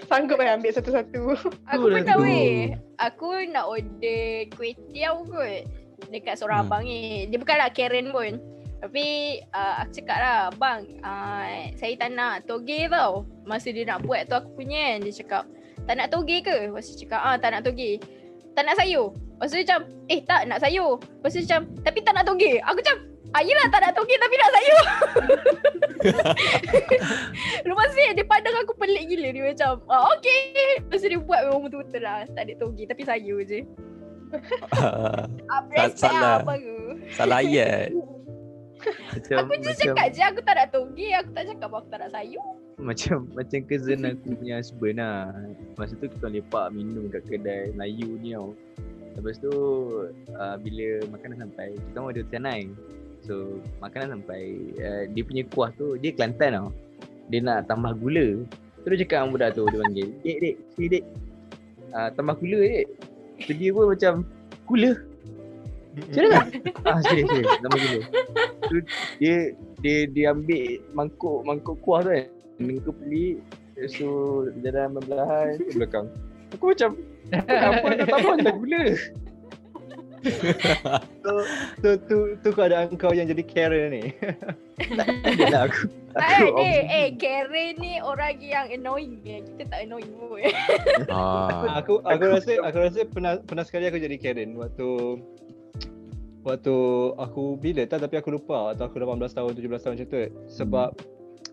Sanggup ambil satu-satu. Aku Betul pernah tu. weh. Aku nak order kuih tiaw kot dekat seorang abang ni. Dia bukanlah Karen pun. Tapi aku cakap lah, bang, saya tak nak toge tau. Masa dia nak buat tu aku punya kan, dia cakap, tak nak toge ke? Lepas tu cakap, tak nak toge. Tak nak sayur. Lepas tu dia macam, tak nak sayur. Lepas tu dia macam, tapi tak nak toge. Aku macam, yelah tak nak toge tapi nak sayur. Lepas tu dia pandang aku pelik gila. Dia macam, okay. Lepas tu dia buat memang betul-betul lah. Tak ada toge tapi sayur je. Respect Salah. lah abang tu. Salah ayat. Macam Aku je cakap je aku tak nak toge. Aku tak cakap aku tak nak sayur. macam cousin aku punya husband lah. Masa tu kita lepak minum kat kedai Melayu ni tau. Lepas tu bila makanan sampai, kita orang ada tianai. So makanan sampai, dia punya kuah tu, dia Kelantan tau. Dia nak tambah gula. So dia cakap dengan budak tu, dia panggil, Dek, sini dek, tambah gula dek. So dia pun macam, gula? Macam mana tak? Sini, tambah gula. So dia ambil mangkuk kuah tu kan. Dia pelik. So jalan berbelahan ke belakang. Aku macam, apa nak tambah je lah gula. Tu keadaan kau yang jadi Karen ni. Dia lah aku Karen ni orang yang annoying. Kita tak annoying pun. Aku rasa pernah sekali aku jadi Karen waktu aku bila tapi aku lupa atau aku 18 tahun 17 tahun macam tu sebab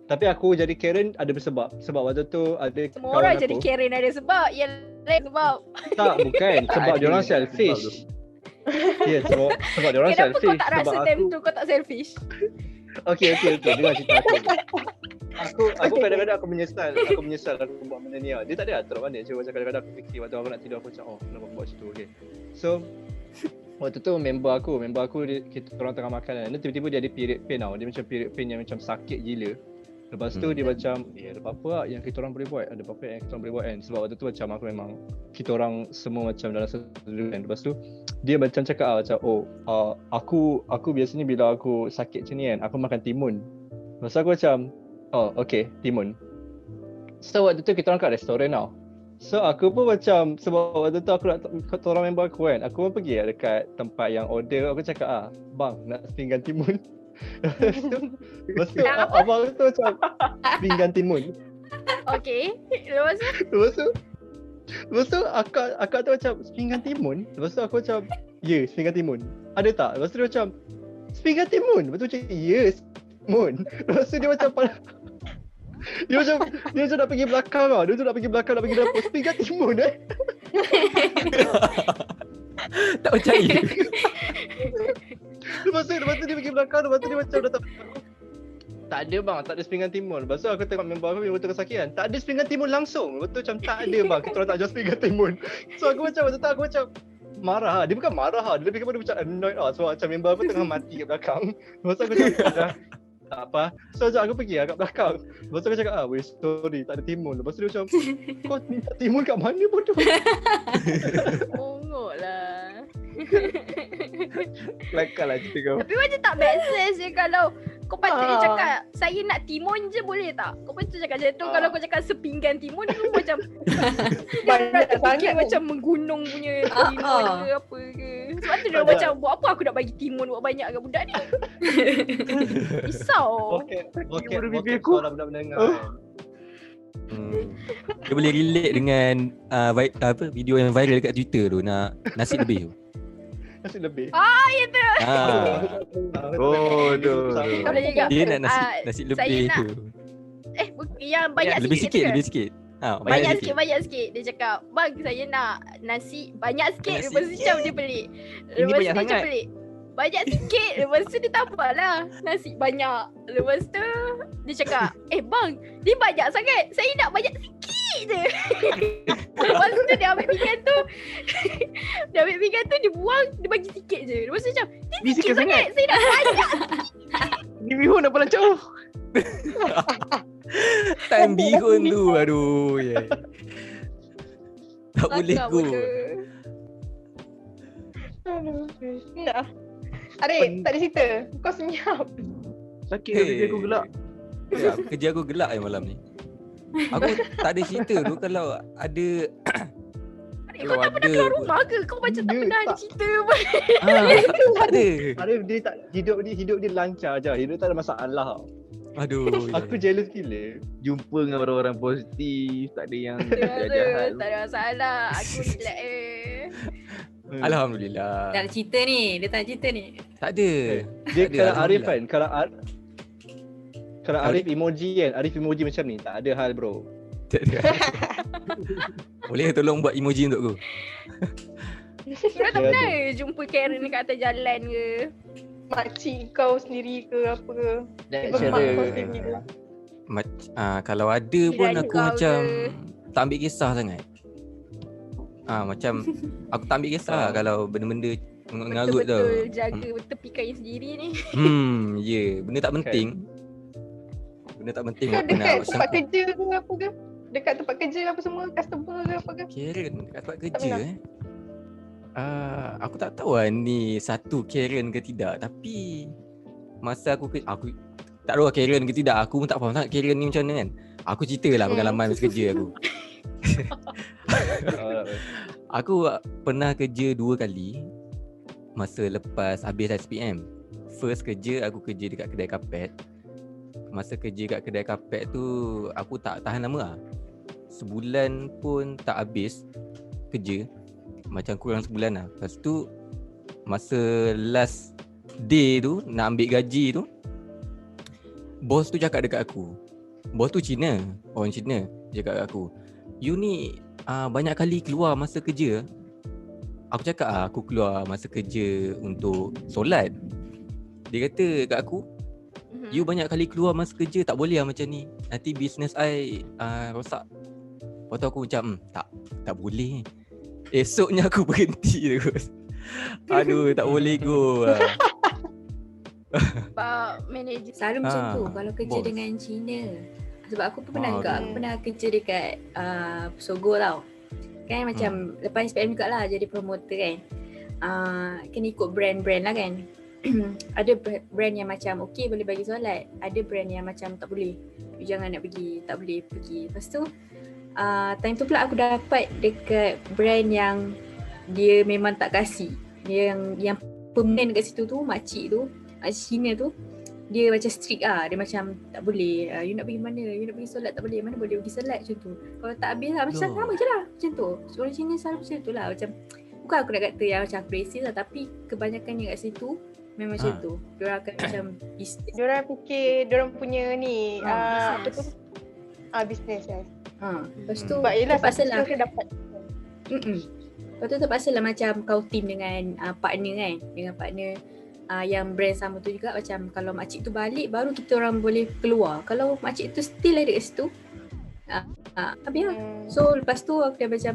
tapi aku jadi Karen ada bersebab waktu tu ada Semua kawan orang aku jadi Karen ada sebab. Yang lain sebab. tak bukan sebab Ada diorang sebab selfish. tu. Ya sebab diorang Kenapa selfish kau tak rasa sebab time tu kau tak selfish? Okey dengar cerita aku kadang-kadang aku menyesal aku buat benda ni. Dia tak ada atur mana cuma macam kadang-kadang aku fikir waktu aku nak tidur aku macam kenapa aku buat macam tu. Okey. So waktu tu member aku kita orang tengah makan kan. Dia tiba-tiba dia ada period pain tau. Dia macam period pain yang macam sakit gila. Lepas tu dia macam ada apa yang kita orang boleh buat? Ada apa yang kita orang boleh buat kan? Sebab waktu tu macam aku memang kita orang semua macam dalam satu kan. Lepas tu dia macam cakap macam aku biasanya bila aku sakit macam ni kan, aku makan timun. Lepas tu aku macam okay, timun. So waktu tu kita orang kat restoran tau. So aku pun macam sebab waktu tu aku nak kata orang member aku kan, aku pun pergi dekat tempat yang order. Aku cakap bang nak pinggan timun. Lepas tu abang tu macam pinggan timun. Okay. Lepas tu akak tu macam pinggan timun. Lepas tu aku macam ya pinggan timun. Ada tak? Lepas tu dia macam pinggan timun. Lepas tu macam ya timun. Lepas tu dia macam dia macam nak pergi belakang tau. Dia tu nak pergi belakang nak pergi dapur. Pinggan timun Tak percaya. Lepas tu dia pergi belakang. Lepas tu dia macam datang. Tak ada bang, tak ada sepinggan timun. Lepas tu aku tengok member aku yang betul kesakitan. Tak ada sepinggan timun langsung. Lepas tu macam tak ada bang, kita orang tak jual sepinggan timun. So aku macam marah. Dia bukan marah. Dia lebih kepada macam annoyed sebab macam member aku tengah mati kat belakang. Lepas tu aku cakap tak apa. So macam aku pergi kat belakang. Lepas tu aku cakap sorry tak ada timun. Lepas tu dia macam kau minta timun kat mana bodoh? bongok lah. Kelakar lah cerita kau. Tapi macam tak make sense je kalau kau patutnya cakap saya nak timun je boleh tak? Kau patut cakap macam tu. Kalau kau cakap sepinggan timun tu macam Banyak fikir sangat macam menggunung punya timun ke apa ke. Sebab tu dia macam buat apa aku nak bagi timun buat banyak kat budak ni. Risau. Okey soalan budak-budak dengar kan. Dia boleh relate dengan video yang viral dekat Twitter tu, nak nasi lebih tu. Nasi lebih. Oh tu. Kau boleh cakap Dia nak nasi saya lebih nak- tu. yang banyak Lebih sikit sikit, ke? lebih sikit. Banyak sikit. Dia cakap, bang saya nak nasi banyak sikit. Banyak Lepas tu macam dia pelik. Lepas tu banyak dia macam sangat. pelik. Banyak sikit. Lepas tu dia tambah lah nasi banyak. Lepas tu dia cakap, bang ni banyak sangat. Saya nak banyak sikit. sikit je. Lepas tu dia ambil pinggan tu. Dia ambil pinggan tu, dia buang, dia bagi sikit je. Lepas tu macam, Ni sikit sangat. saya nak banyak. Ni bihun apa lancau? Time bihun tu. Aduh. Yeah. Tak boleh Agak go. bodoh. Aduh. Tak. Arif, tak ada cerita. Kau senyap. Sakit hey. Kerja aku gelak. Ya, kerja aku gelak malam ni. Aku tak ada cerita tu kalau ada. Kau tak pernah keluar rumah ke? Kau macam tak pernah ada cerita pun. Tak ada. Arif dia tak hidup dia lancar je. Hidup tak ada masalah. Aduh. Aku jealous gila. Jumpa dengan orang-orang positif, tak ada yang Tak jahat. ada masalah. Aku relax Alhamdulillah. Tak ada cerita ni. Dia tak ada cerita ni. Tak ada. Dia Tak ada, kalau Arif Alhamdulillah. kan, kalau Arif emoji kan, Arif emoji macam ni, tak ada hal bro. Tak ada. Boleh tolong buat emoji untuk aku? Kau tak pernah jumpa Karen dekat atas jalan ke? Makcik kau sendiri ke apa ke? That's Mak kau sendiri ke? Kalau ada pun Jiran aku kau macam ke? tak ambil kisah sangat. Macam aku tak ambil kisah kalau benda-benda ngarut tau. Betul-betul jaga tepikan yang sendiri ni. Benda tak penting. Benda tak penting Kau aku nak dekat tempat sangkut. kerja ke apa ke? Dekat tempat kerja apa semua, customer ke apa ke? Karen dekat tempat kerja pernah. Aku tak tahu lah ni satu Karen ke tidak, tapi masa aku tak tahu lah Karen ke tidak. Aku pun tak faham sangat Karen ni macam mana kan. Aku cerita lah pengalaman masa kerja aku. Aku pernah kerja 2 kali masa lepas habis SPM. First kerja aku kerja dekat kedai kapet. Masa kerja kat kedai kapet tu aku tak tahan lama lah. Sebulan pun tak habis kerja. Macam kurang sebulan lah. Lepas tu masa last day tu nak ambil gaji tu, bos tu cakap dekat aku. Bos tu Cina, orang Cina. Dia cakap kat aku, "You ni banyak kali keluar masa kerja." Aku cakap aku keluar masa kerja untuk solat. Dia kata kat aku, "You banyak kali keluar masa kerja, tak boleh lah macam ni. Nanti business I rosak." Lepas tu aku macam tak boleh. Esoknya aku berhenti terus. Aduh, tak boleh go lah. Sebab manager Selalu macam tu kalau kerja bos. dengan Cina. Sebab aku pun pernah juga. okay. Aku pernah kerja dekat Sogo tau. Kan macam lepas SPM jugalah jadi promoter kan. Kena ikut brand-brand lah kan. Ada brand yang macam okay boleh bagi solat. Ada brand yang macam tak boleh. You jangan nak pergi, tak boleh pergi. Lepas tu time tu pula aku dapat dekat brand yang dia memang tak kasih. Yang permanent dekat situ tu, makcik Cina tu, dia macam strict lah. Dia macam tak boleh, you nak pergi mana, you nak pergi solat tak boleh, mana boleh pergi solat macam tu. Kalau tak habis lah, macam sama je lah macam tu. Orang Cina selalu macam tu lah. Macam, bukan aku nak kata yang macam racist lah, tapi kebanyakan yang kat situ memang macam tu. Diorang akan macam Diorang fikir diorang punya ni apa tu? business. Business kan. Lepas tu Sebab yelah terpaksa lah. kita dapat. Lepas tu terpaksa lah macam kau team dengan partner kan. Dengan partner yang brand sama tu juga. Macam kalau makcik tu balik baru kita orang boleh keluar. Kalau makcik tu still ada kat situ, habis lah. So lepas tu aku dah macam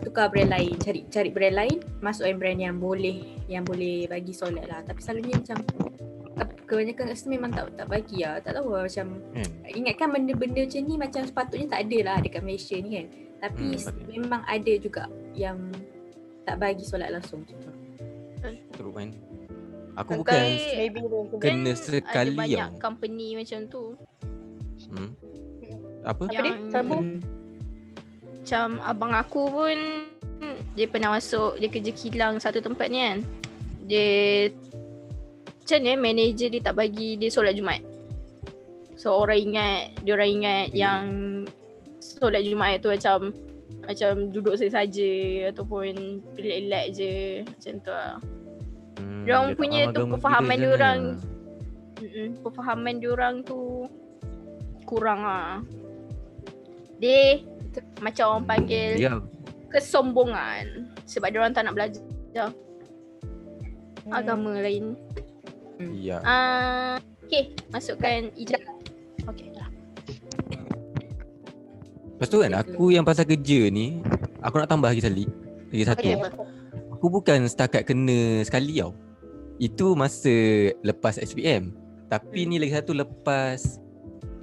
tukar brand lain, cari brand lain, masukkan brand yang boleh bagi solat lah. Tapi selalunya macam kebanyakan kat situ memang tak bagi lah. Tak tahu lah macam ingatkan benda-benda macam ni macam sepatutnya tak ada lah dekat Malaysia ni kan. Tapi memang ada juga yang tak bagi solat langsung macam tu. Teruk kan. Aku bukan Maybe kena ada sekali banyak yang company macam tu. Apa? apa dia? Sambung. Macam abang aku pun dia pernah masuk, dia kerja kilang satu tempat ni kan. Dia macam ni manager dia tak bagi dia solat Jumaat. So diorang ingat yang solat Jumaat tu macam duduk saja ataupun relax je macam tu lah. Diorang punya tu perfahaman diorang perfahaman diorang tu kurang lah. Dia macam orang panggil kesombongan sebab diorang tak nak belajar agama lain. Ya. Okay, masukkan ijab. Okay dah. Lepas tu kan aku yang pasal kerja ni, aku nak tambah lagi satu. Okay. Aku bukan setakat kena sekali tau. Itu masa lepas SPM. Tapi ni lagi satu lepas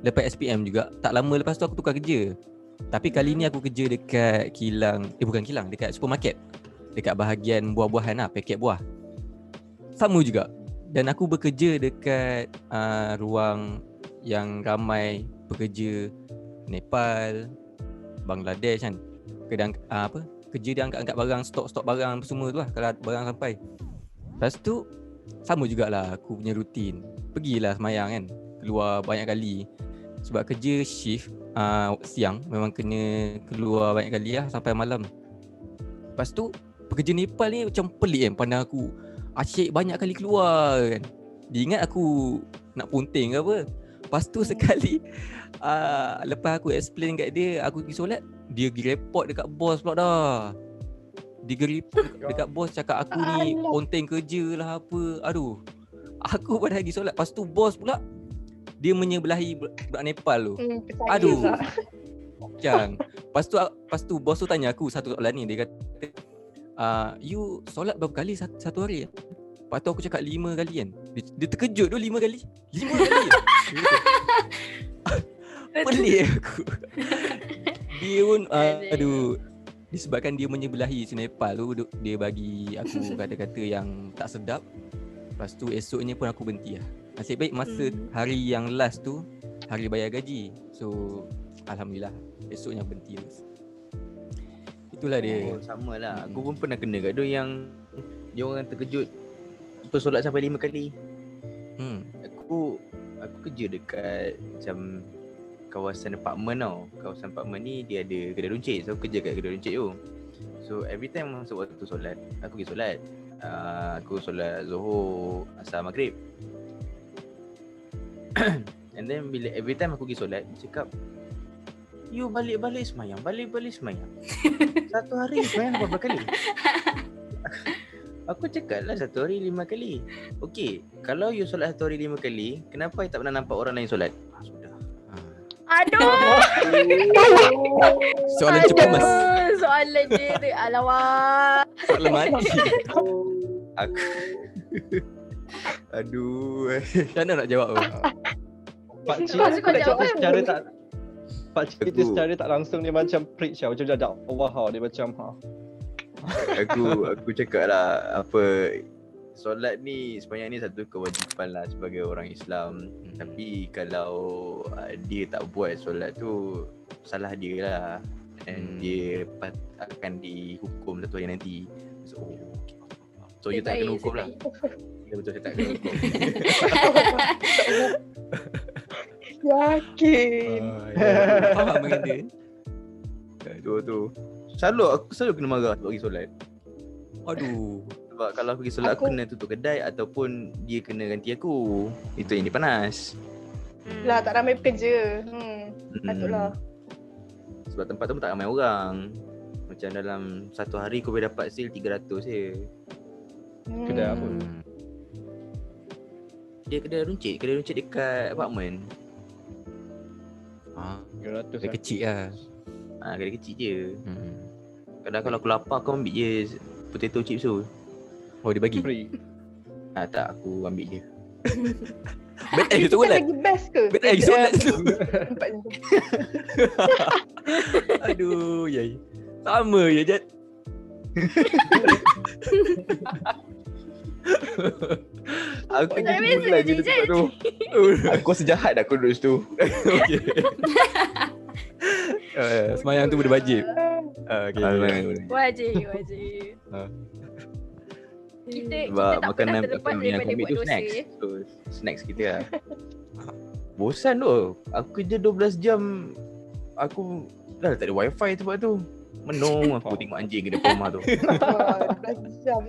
SPM juga. Tak lama lepas tu aku tukar kerja. Tapi kali ni aku kerja dekat dekat supermarket. Dekat bahagian buah-buahan lah, paket buah. Sama juga. Dan aku bekerja dekat ruang yang ramai pekerja Nepal, Bangladesh kan. Kerja dia angkat-angkat barang, stok barang semua tu lah kalau barang sampai. Lepas tu sama jugalah aku punya rutin. Pergilah semayang kan, keluar banyak kali. Sebab kerja shift siang, memang kena keluar banyak kali lah sampai malam. Lepas tu pekerja Nepal ni macam pelik kan pandang aku. Asyik banyak kali keluar kan. Dia ingat aku nak ponteng ke apa. Lepas tu sekali lepas aku explain kat dia, aku pergi solat, dia pergi report dekat bos pula dah. Dia pergi report dekat bos, cakap aku ni ponteng kerja lah apa. Aduh, aku pada pergi solat. Lepas tu bos pula dia menyebelahi budak Nepal tu. Aduh, Cang. Lepas tu bos tu tanya aku satu soalan ni. Dia kata, you solat berapa kali satu hari? Lepas tu aku cakap 5 kali kan. Dia terkejut tu 5 kali. 5 kali. Pelik aku. Dia pun aduh, disebabkan dia menyebelahi si Nepal tu, dia bagi aku kata-kata yang tak sedap. Lepas tu esoknya pun aku berhenti lah. Nasib baik masa hari yang last tu, hari bayar gaji. So alhamdulillah esoknya berhenti terus. Itulah dia. Sama lah. Aku pun pernah kena kat dia yang dia orang terkejut solat sampai 5 kali. Aku kerja dekat macam kawasan apartmen tau. Kawasan apartmen ni dia ada kedai runcit. So aku kerja kat kedai runcit tu. So every time masa waktu solat, aku pergi solat. Aku solat Zuhur, Asar, Maghrib. And then bila every time aku pergi solat, dia cakap, you balik-balik semayang. Satu hari semayang berapa kali? Aku cakap lah satu hari 5 kali. Okey, kalau you solat satu hari 5 kali, kenapa you tak pernah nampak orang lain solat? Sudah. Aduh. Soalan cepat mas. Soalan dia tu. Alamak. Soalan mati. Aku aduh. Macam mana nak jawab tu? Pakcik Kau suka nak jawab cerita kan? secara tak Pakcik Aku- cerita secara tak langsung dia macam preach lah. Macam dah dakwah tau. Dia macam Aku cakap lah apa, solat ni sebenarnya ni satu kewajipan lah sebagai orang Islam. Tapi kalau dia tak buat solat tu, salah dia lah. And dia akan dihukum satu hari nanti. So, okay. So you tak kena hukum lah. Ya betul, saya tak kena hukum. Yakin. Faham dengan dia. Tu aku selalu kena marah sebab pergi solat. Aduh. Sebab kalau aku pergi solat aku kena tutup kedai ataupun dia kena ganti aku. Itu yang dia panas. Lah tak ramai pekerja. Patutlah. Sebab tempat tu pun tak ramai orang. Macam dalam satu hari kau boleh dapat sale 300 je. kedai apa? Dia kedai runcit dekat apartmen. 300 Dia kecil lah. Kedai kecil je. Kadang kalau aku lapar kau ambil je potato chips tu. Oh dia bagi. free. Tak, aku ambil je. Bet lagi Kita solat. lagi best ke? Bet lagi solat tu. Tempat ni. Aduh yai. Sama je Jad. Aku Tak jadi biasa bulan je, je tempat tu. Aku sejahat aku duduk situ. Okay. Semayang tu berwajib. Okay. Wajib. Kita Sebab tak pernah terlepas yang daripada aku ambil buat tu dosa. snacks. So, snacks kita lah. Bosan tu. Aku kerja 12 jam. Aku dah tak ada wifi tempat tu. Menung aku tengok anjing ke depan rumah tu. 12 jam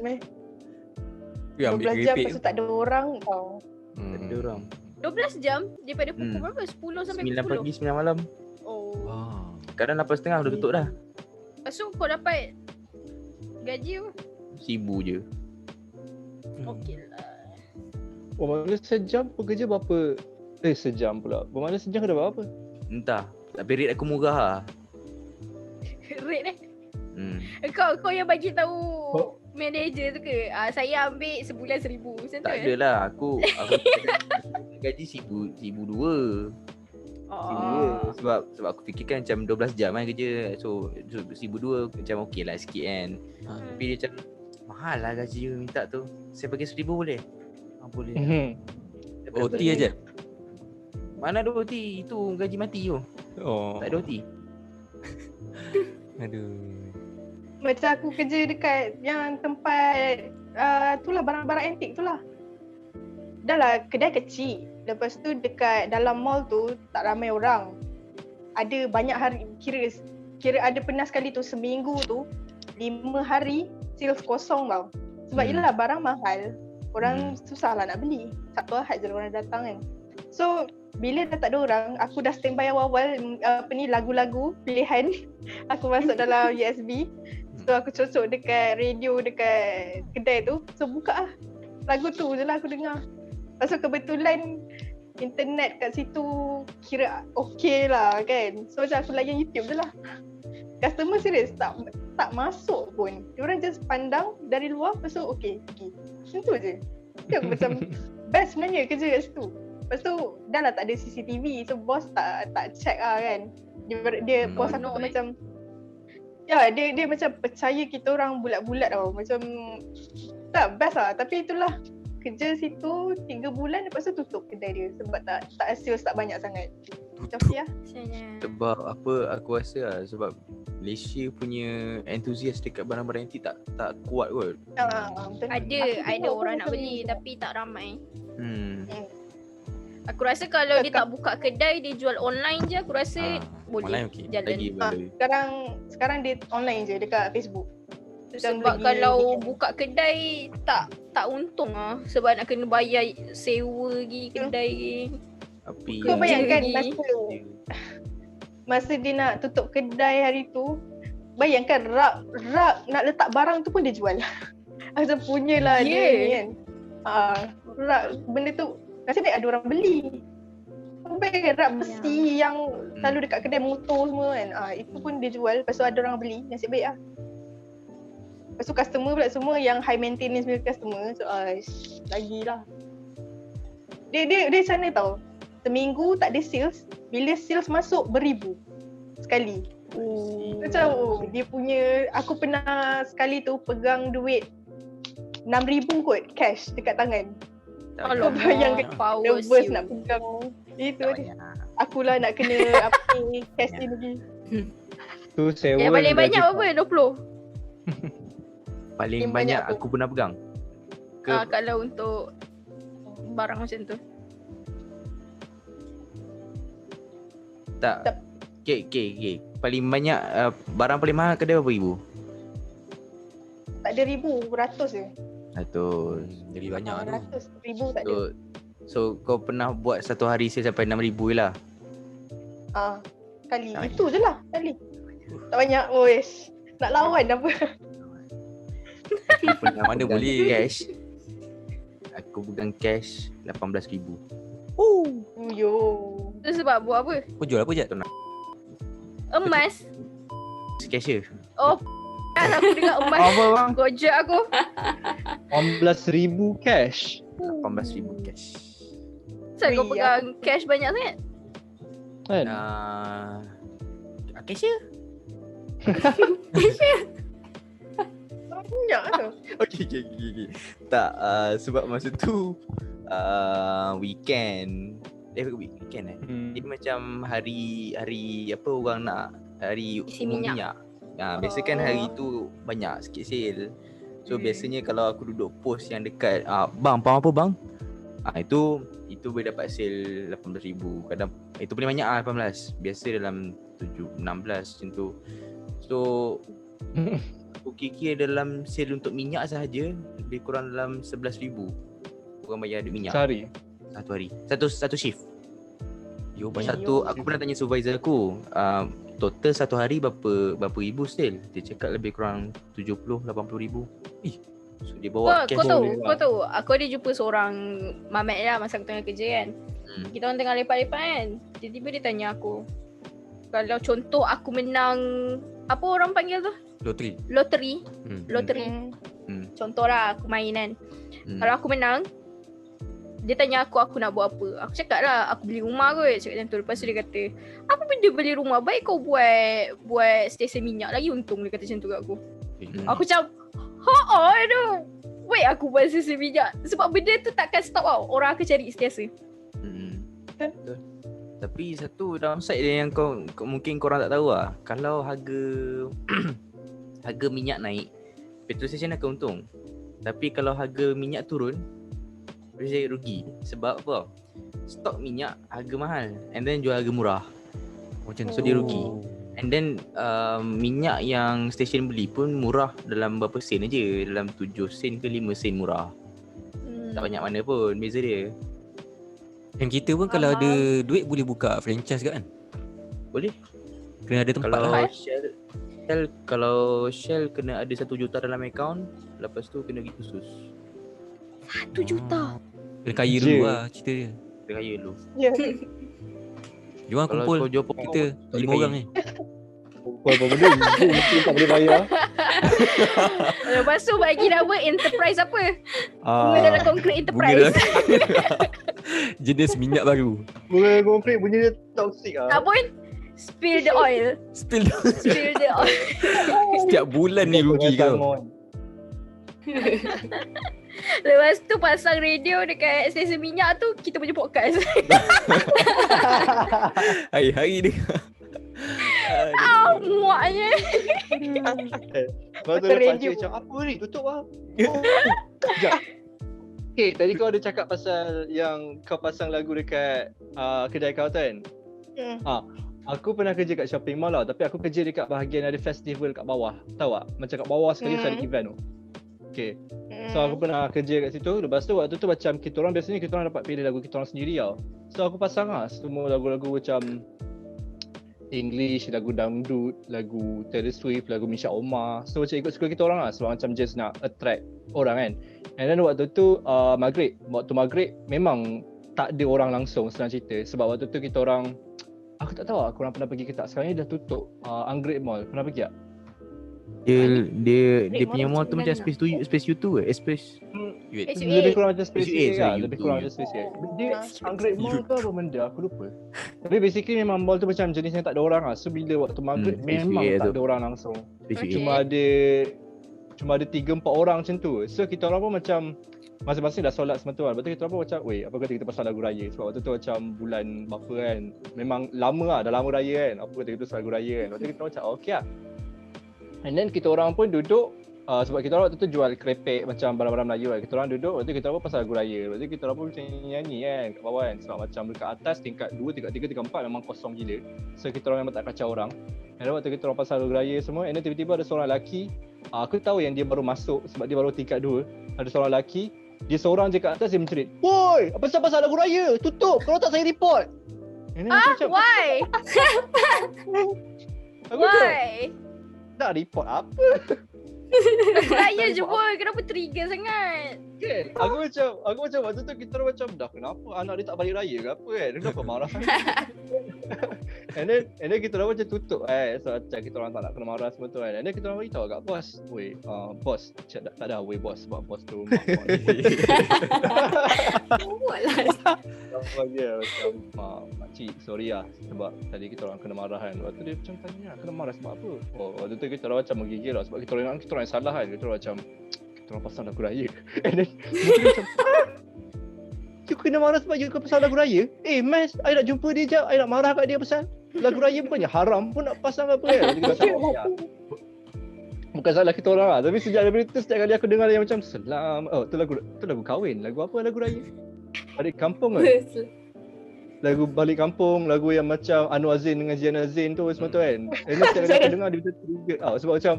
You ambil 12 jam keripik. lepas tu tak ada orang tau. Tak ada orang. 12 jam daripada pukul berapa? 10 sampai 9 pukul pagi 9 malam. Oh. Wow. Kadang 8.30 dah tutup dah. Lepas tu kau dapat gaji apa? 1,000 je. Okey lah. Bermakna sejam pekerja berapa? Sejam pula. Bermakna sejam kena berapa? Entah. Tapi rate aku murah lah. kau yang bagi tahu Oh. manager tu ke? Saya ambil sebulan 1,000 macam tu Tak adalah, aku gaji RM1,200. Oh. Sebab aku fikirkan macam 12 jam kan kerja. So RM1,200 macam okey lah sikit kan. Tapi dia macam mahal lah gaji you minta tu. Saya bagi RM1,000 boleh? Boleh. OT aja. Mana ada OT? Itu gaji mati tu. Oh. Tak ada OT. Aduh. Macam aku kerja dekat yang tempat itulah barang-barang antik tu lah. Dah lah kedai kecil. Lepas tu dekat dalam mall tu tak ramai orang. Ada banyak hari, kira ada pernah sekali tu seminggu tu 5 hari sales kosong tau. Sebab yelah barang mahal. Orang susah lah nak beli. Sabtu Ahad je orang datang kan. So bila dah tak ada orang, aku dah standby awal-awal lagu-lagu pilihan. Aku masuk dalam USB. So aku cocok dekat radio dekat kedai tu. So buka lah. Lagu tu je lah aku dengar. Lepas tu kebetulan internet kat situ kira okey lah kan. So macam aku layan YouTube je lah. Customer serius tak masuk pun. Diorang just pandang dari luar. Lepas tu okey pergi. Macam tu je. Dia aku macam best sebenarnya kerja kat situ. Lepas tu dah lah tak ada CCTV. So bos tak check lah kan. Dia bos aku tu macam ya dia macam percaya kita orang bulat-bulat tau. Macam tak best lah. Tapi itulah kerja situ 3 bulan lepas tu tutup kedai dia. Sebab tak sales tak banyak sangat. Macam ya. Sebab apa aku rasa lah. Sebab Malaysia punya enthusiast dekat barang-barang antik tak kuat kot. Ada orang nak beli tapi tak ramai. Aku rasa kalau dia tak buka kedai, dia jual online je, aku rasa boleh jalan. Sekarang dia online je dekat Facebook. Sebab kalau buka kedai tak untung lah. Sebab nak kena bayar sewa lagi kedai lagi. Kau bayangkan masa dia nak tutup kedai hari tu, bayangkan rak nak letak barang tu pun dia jual. Macam punyalah dia ni kan. Rak benda tu nasib baik ada orang beli. Sampai rak besi yang selalu dekat kedai motor semua kan. Itu pun dia jual. Lepas tu ada orang beli. Nasib baik lah. Lepas tu customer pula semua yang high maintenance punya customer. So lagilah. Dia sana tau. Seminggu tak ada sales. Bila sales masuk beribu sekali. Macam dia punya, aku pernah sekali tu pegang duit 6,000 kot cash dekat tangan. Alamak, yang nervous you. nak pegang. Itu dia. Akulah nak kena cash ni lagi. Tu sewa. Yang paling banyak apa? 20? Paling banyak aku pernah pegang. Kalau untuk barang macam tu. Tak. Okay. Paling banyak barang paling mahal kedai berapa ribu? Tak ada ribu, ratus je. 100. Lebih banyak tu. 100,000 tak ada. So kau pernah buat satu hari sale sampai 6,000 je lah? Kali. Itu je lah kali. Tak banyak. Oish. Nak lawan apa? Mana boleh cash. Aku pegang cash 18,000. Yo. Tu sebab buat apa? Kau jual apa je? Emas. Cashier. Oh, aku dengar emas. Apa bang? Gojek aku. 18,000 cash. 18,000 cash. Kenapa kau pegang cash banyak sangat? Kan? Cashier? Banyak tu. Okay. Tak, sebab masa tu weekend. Weekend Jadi macam hari apa orang nak hari isi umum minyak. Biasa kan hari tu banyak sikit sale. So biasanya kalau aku duduk post yang dekat bang, pound apa bang? Itu boleh dapat sale 18,000. Kadang itu paling banyak 18. Biasa dalam 16 macam tu. So aku kira dalam sale untuk minyak sahaja lebih kurang dalam 11,000 orang bayar duit minyak. Sehari. Satu hari. Satu shift. Yo banyak. Aku pernah tanya supervisor aku, total satu hari berapa ribu sale? Dia cakap lebih kurang 70-80,000. So dia bawa cash. Kau tahu, aku ada jumpa seorang mamat lah masa aku tengah kerja kan. Kita orang tengah lepak-lepak kan. Tiba-tiba dia tanya aku, kalau contoh aku menang, apa orang panggil tu? loteri. Hmm. Contohlah aku main kan. Kalau aku menang, dia tanya aku nak buat apa. Aku cakap lah aku beli rumah kot. Cakap macam tu. Lepas tu dia kata, apa benda beli rumah? Baik kau buat stesen minyak lagi untung. Dia kata macam tu kat aku. Aku macam, aduh. Baik aku buat stesen minyak. Sebab benda tu takkan stop tau. Orang akan cari sentiasa. Betul. Tapi satu downside dia yang kau mungkin korang tak tahu lah. Kalau harga minyak naik, petrol station akan untung. Tapi kalau harga minyak turun, dia rugi. Sebab apa? Stok minyak harga mahal and then jual harga murah. Macam So dia rugi. And then minyak yang stesen beli pun murah dalam berapa sen aja. Dalam 7 sen ke 5 sen murah. Tak banyak mana pun beza dia. Dan kita pun kalau ada duit boleh buka franchise kan? Boleh. Kena ada tempat Kalau lah. Shell kena ada 1 juta dalam akaun. Lepas tu kena pergi khusus. 1 juta. Kena kaya dulu lah cerita dia. Kena kaya dulu. Ya. Jom Kalau kumpul kau jual pokok, kita tak 5 boleh orang kaya. ni. Apa benda ni? Mesti tak boleh bayar. Lepas tu bagi nama enterprise apa? Ah, Bunga dalam konkret enterprise. Jenis minyak baru. Bunga konkret bunyi dia toxic ah. Tak pun spill the oil. Spill Spill the oil. setiap bulan ni rugi kau. Lepas tu pasang radio dekat stesen minyak tu, kita punya podcast. Hari-hari dia. Muaknya. Lepas tu dia pakcik macam, apa ni? Tutup lah. Sekejap. Okay, tadi kau ada cakap pasal yang kau pasang lagu dekat kedai kau tu kan? Aku pernah kerja kat shopping mall lah, tapi aku kerja dekat bahagian ada festival kat bawah. Tahu tak? Macam kat bawah sekali ada event tu. Okay. So aku pernah kerja kat situ. Lepas tu waktu tu macam kita orang biasanya kita orang dapat pilih lagu kita orang sendiri tau. So aku pasang lah semua lagu-lagu macam English, lagu dangdut, lagu Taylor Swift, lagu Misha Omar. So macam ikut suka kita orang lah sebab macam just nak attract orang kan. And then waktu tu waktu maghrib memang tak ada orang langsung senang cerita. Sebab waktu tu kita orang, aku tak tahu lah korang pernah pergi ke tak. Sekarang ni dah tutup Anggrek Mall. Pernah pergi tak? Dia punya mall tu macam Space U2 ke? Space Lebih kurang macam Space SUA, UA lah. sorry, Lebih U2, kurang U2. macam Space UA. Dia Anggrek Mall ke apa benda aku lupa. Tapi basically memang mall tu macam jenis yang tak ada orang lah. So bila waktu maghrib Space memang UA tak tu. ada orang langsung. Space Okay. U2. Cuma ada 3-4 orang macam tu. So kita orang pun macam masing-masing dah solat semua tu kan. Lepas tu kita orang pun macam, weh apa kata kita pasal lagu raya. Sebab waktu tu macam bulan berapa kan. Memang lama lah, dah lama raya kan. Apa kata kita pasal lagu raya kan. Lepas tu kita orang macam okay lah. And then kita orang pun duduk sebab kita orang waktu tu jual krepek macam barang-barang Melayu kan. Kita orang duduk, waktu tu kita orang pun pasal lagu raya. Lepas tu kita orang pun macam nyanyi kan kat bawah kan. Sebab macam dekat atas tingkat 2, tingkat 3, tingkat 4 memang kosong gila. So kita orang memang tak kacau orang. And then waktu kita orang pasal lagu raya semua, and then tiba-tiba ada seorang lelaki. Aku tahu yang dia baru masuk sebab dia baru tingkat 2. Ada seorang lelaki, dia seorang je kat atas dia mencerit, "Woi, apa pasal lagu raya? Tutup, kalau tak saya report." And then aku macam, Why? aku macam, Why? nak report apa? Raya je boy, kenapa trigger sangat? Kan? Aku macam waktu tu kita orang macam dah kenapa anak dia tak balik raya ke apa kan? Dia kenapa marah sangat? and then kita orang macam tutup so macam kita orang tak nak kena marah semua tu kan. And then kita orang beritahu kat bos, weh bos tak ada weh bos sebab bos tu Buatlah. dia macam makcik sorry lah sebab tadi kita orang kena marah kan. Waktu dia macam tanya kena marah sebab apa? Waktu tu kita orang macam menggigil lah sebab kita orang yang salah kan. Kita orang macam kita orang pasal lagu raya. And then dia macam you kena marah sebab you pasal lagu raya? Mas, I nak jumpa dia jap. I nak marah kat dia pasal lagu raya bukannya haram pun nak pasang apa kan? Dia macam bukan salah kita orang lah. Tapi sejak daripada itu setiap kali aku dengar yang macam selam. Tu lagu kahwin. Lagu apa lagu raya? Balik kampung kan? Lagu balik kampung, lagu yang macam Anu Azin dengan Ziana Zain tu semua tu kan. And then setiap kali aku dengar dia macam trigger tau. Sebab macam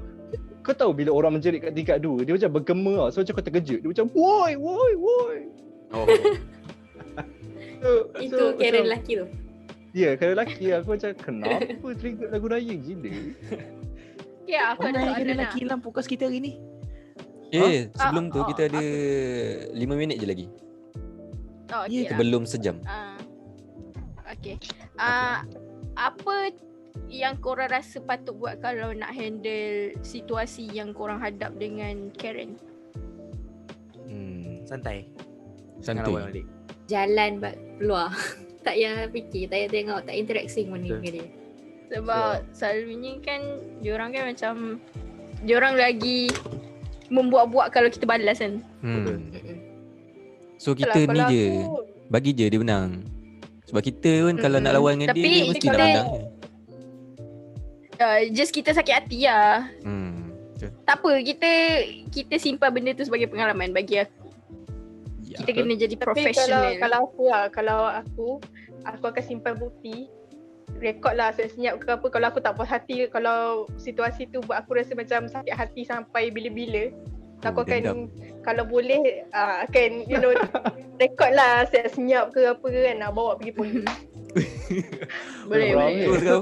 kau tahu bila orang menjerit kat tingkat 2, dia macam bergema tau. So macam kau terkejut. Dia macam woi. Oh. Itu kira lelaki tu. Ya, kira lelaki aku macam kenapa trigger lagu raya gila. Ya, aku ada soalan nak. dalam podcast kita hari ni. Sebelum tu kita ada 5 minit je lagi. Oh, okay lah. Sebelum sejam. Okay. Apa yang korang rasa patut buat kalau nak handle situasi yang korang hadap dengan Karen? Santai. Jangan lawan Santai. balik. Jalan keluar. Tak payah fikir, tak payah tengok, tak interaksi pun dengan dia. Sebab selalunya kan diorang kan macam diorang lagi membuat-buat kalau kita balas kan. So kita ni Kalau je aku, bagi je dia menang. Sebab kita pun kalau nak lawan dengan Tapi dia mesti nak kita- menang. Just kita sakit hati lah. Betul. Tak apa, kita simpan benda tu sebagai pengalaman bagi aku. Ya. Kita kena jadi tapi professional. kalau aku akan simpan bukti, rekod lah senyap ke apa. Kalau aku tak puas hati, kalau situasi tu buat aku rasa macam sakit hati sampai bila-bila, aku dendam. akan kalau boleh akan rekod lah senyap ke apa kan, nak bawa pergi polis. Boleh, Orang boleh. ni. Terus kau.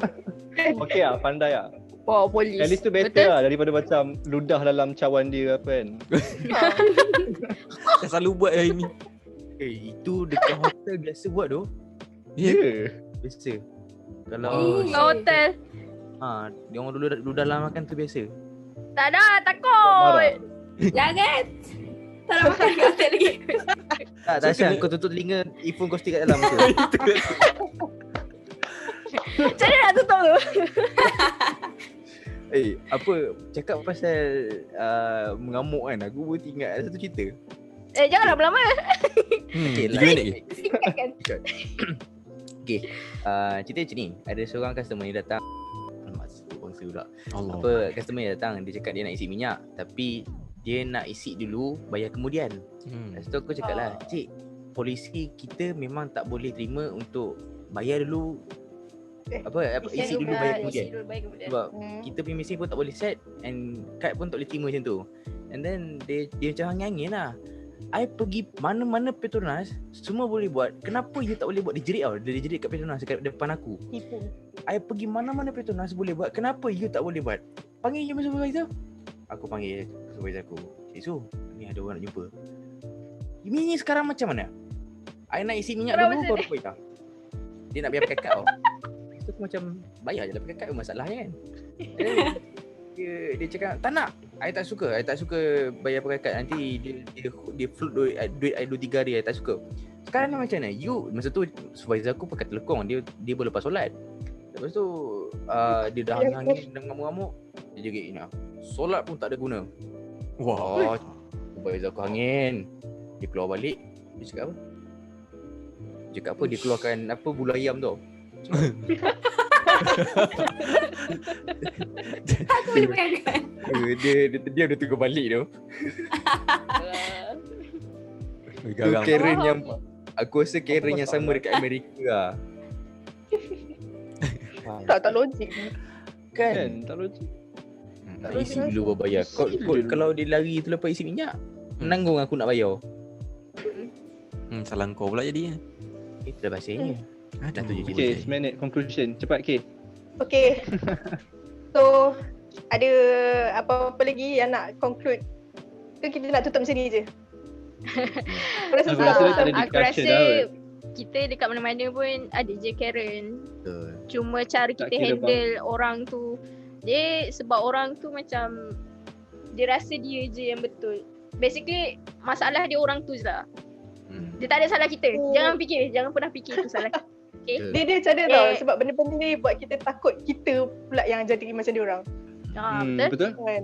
Okey lah, pandai lah. Bawa polis. At least tu better Betul? lah daripada macam ludah dalam cawan dia apa kan. Dah selalu buat hari ni. Itu dekat hotel biasa buat tu. Ya. Ya. Biasa. Kalau Kat hotel. dia orang dulu dalam makan tu biasa. Tak ada, takut. Marah. Jangan. Tak nak makan kat hotel lagi. Tak Syah, kau tutup telinga, earphone kau stick kat dalam tu. Macam mana nak tutup tu? Apa cakap pasal mengamuk kan, aku pun ingat satu cerita. Jangan lama-lama. Okay, 3 minit lagi. Singkatkan. Cerita macam ni, ada seorang customer yang datang. Alamak, sebut bangsa pula. Allah. Apa, customer yang datang, dia cakap dia nak isi minyak, tapi dia nak isi dulu, bayar kemudian. Lepas tu aku cakap lah, cik, polisi kita memang tak boleh terima untuk bayar dulu, isi dulu bayar kemudian. Sebab kita punya mesin pun tak boleh set, and kad pun tak boleh terima macam tu. And then dia macam angin-angin lah. I pergi mana-mana Petronas, semua boleh buat. Kenapa you tak boleh buat? Dia jerit tau. Dia jerit kat Petronas dekat depan aku. Tipu. I pergi mana-mana Petronas boleh buat. Kenapa you tak boleh buat? Panggil je supervisor. Aku panggil supervisor aku. Cik Su, ni ada orang nak jumpa. Ini sekarang macam mana? I nak isi minyak Kenapa dulu macam baru bayar. Dia nak bayar pakai kad tau. Lepas tu aku macam bayar je lah pakai kad pun masalahnya kan. Then, dia cakap tak nak. I tak suka bayar pakai kad. Nanti dia float duit I 2-3 hari. I tak suka. Sekarang ni macam mana? You, masa tu supervisor aku pakai telekong. Dia boleh lepas solat. Lepas tu dia dah angin-angin dan ngamuk-ngamuk. Dia jerit ni. Solat pun tak ada guna. Wah. Supervisor aku angin. Dia keluar balik. Dia cakap apa? Dia keluarkan apa, bulu ayam tu. Aku boleh bayangkan. Dia udah tunggu balik tu. Tu Garang. Karen yang aku rasa Karen yang sama dekat Amerika lah. Tak logik. Kan? Kan, tak logik. Tak isi dulu baru bayar. Kalau dia lari tu lepas isi minyak, menanggung aku nak bayar. Salah kau pula jadi. Itu dah bahasanya. Dah tu je cerita. Okay, seminit conclusion. Cepat K. Okay. So, ada apa-apa lagi yang nak conclude? Ke kita nak tutup macam ni je? Aku rasa Aku rasa dia tak ada Aku discussion rasa dah. kita dekat mana-mana pun ada je Karen. Betul. Cuma cara Tak kita kira handle orang tu, dia sebab orang tu macam dia rasa dia je yang betul. Basically masalah dia orang tu je lah. Dia tak ada salah kita. Jangan pernah fikir tu salah kita. Okay? dia macam mana tau, sebab benda-benda ni buat kita takut kita pula yang jadi macam dia orang. Betul? Betul? Kan?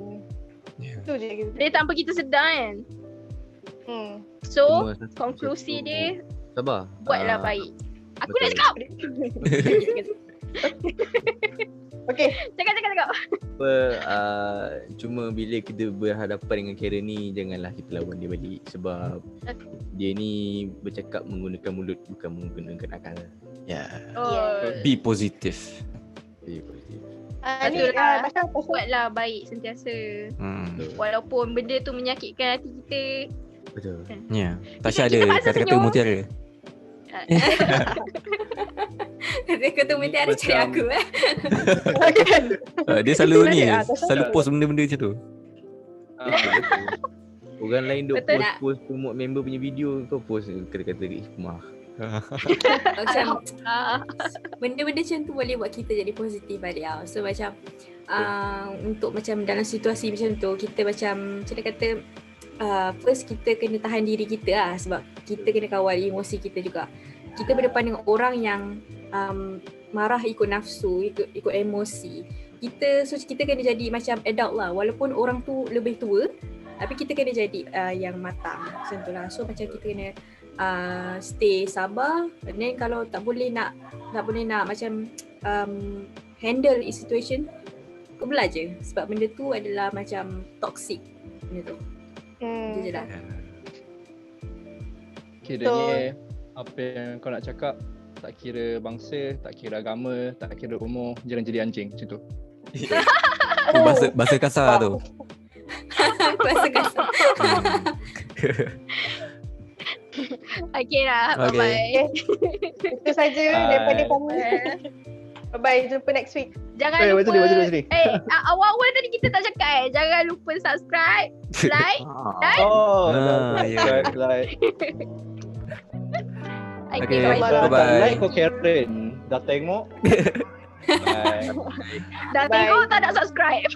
Itu je kita. Dia tanpa kita sedar kan. Hmm. So, Cuma konklusi satu- dia Sabar. buatlah baik. Aku betul. nak cakap. Okay. Cakap. Apa, cuma bila kita berhadapan dengan Karen ni, janganlah kita lawan dia balik. Sebab dia ni bercakap menggunakan mulut, bukan menggunakan akal. Ya. Oh, Be positif. Ni Betul lah. pasal buatlah baik sentiasa. Walaupun benda tu menyakitkan hati kita. Betul. Ya. Tasha ada Kita paksa kata-kata senyum. mutiara. Kata mutiara cari aku Dia selalu ni, Sebenarnya, Tasha selalu tahu. post benda-benda macam tu. Orang lain duk Betul post promote member punya video, kau post kata-kata hikmah. Macam Ah, benda-benda macam tu boleh buat kita jadi positif balik tau. So macam untuk macam dalam situasi macam tu, kita macam dia kata first kita kena tahan diri kita lah, sebab kita kena kawal emosi kita juga. Kita berdepan dengan orang yang marah ikut nafsu, ikut emosi. Kita kena jadi macam adult lah, walaupun orang tu lebih tua, tapi kita kena jadi yang matang macam tu lah. So macam kita kena stay sabar, and then kalau tak boleh nak macam handle situation, kebelah je, sebab benda tu adalah macam toxic benda tu. Itu je lah. Kiranya apa yang kau nak cakap, tak kira bangsa, tak kira agama, tak kira umur, jangan jadi anjing macam tu. Tu bahasa kasar tu. Aku rasa kasar. Okay lah, Okay. bye-bye. Itu saja daripada kami. Bye-bye, jumpa next week. Jangan lupa. Macam ni. Awal-awal tadi kita tak cakap jangan lupa subscribe, like. Oh, ya. like. Okay, bye-bye. bye-bye. Like kau Karen, dah tengok. Bye. Dah tengok tak nak subscribe.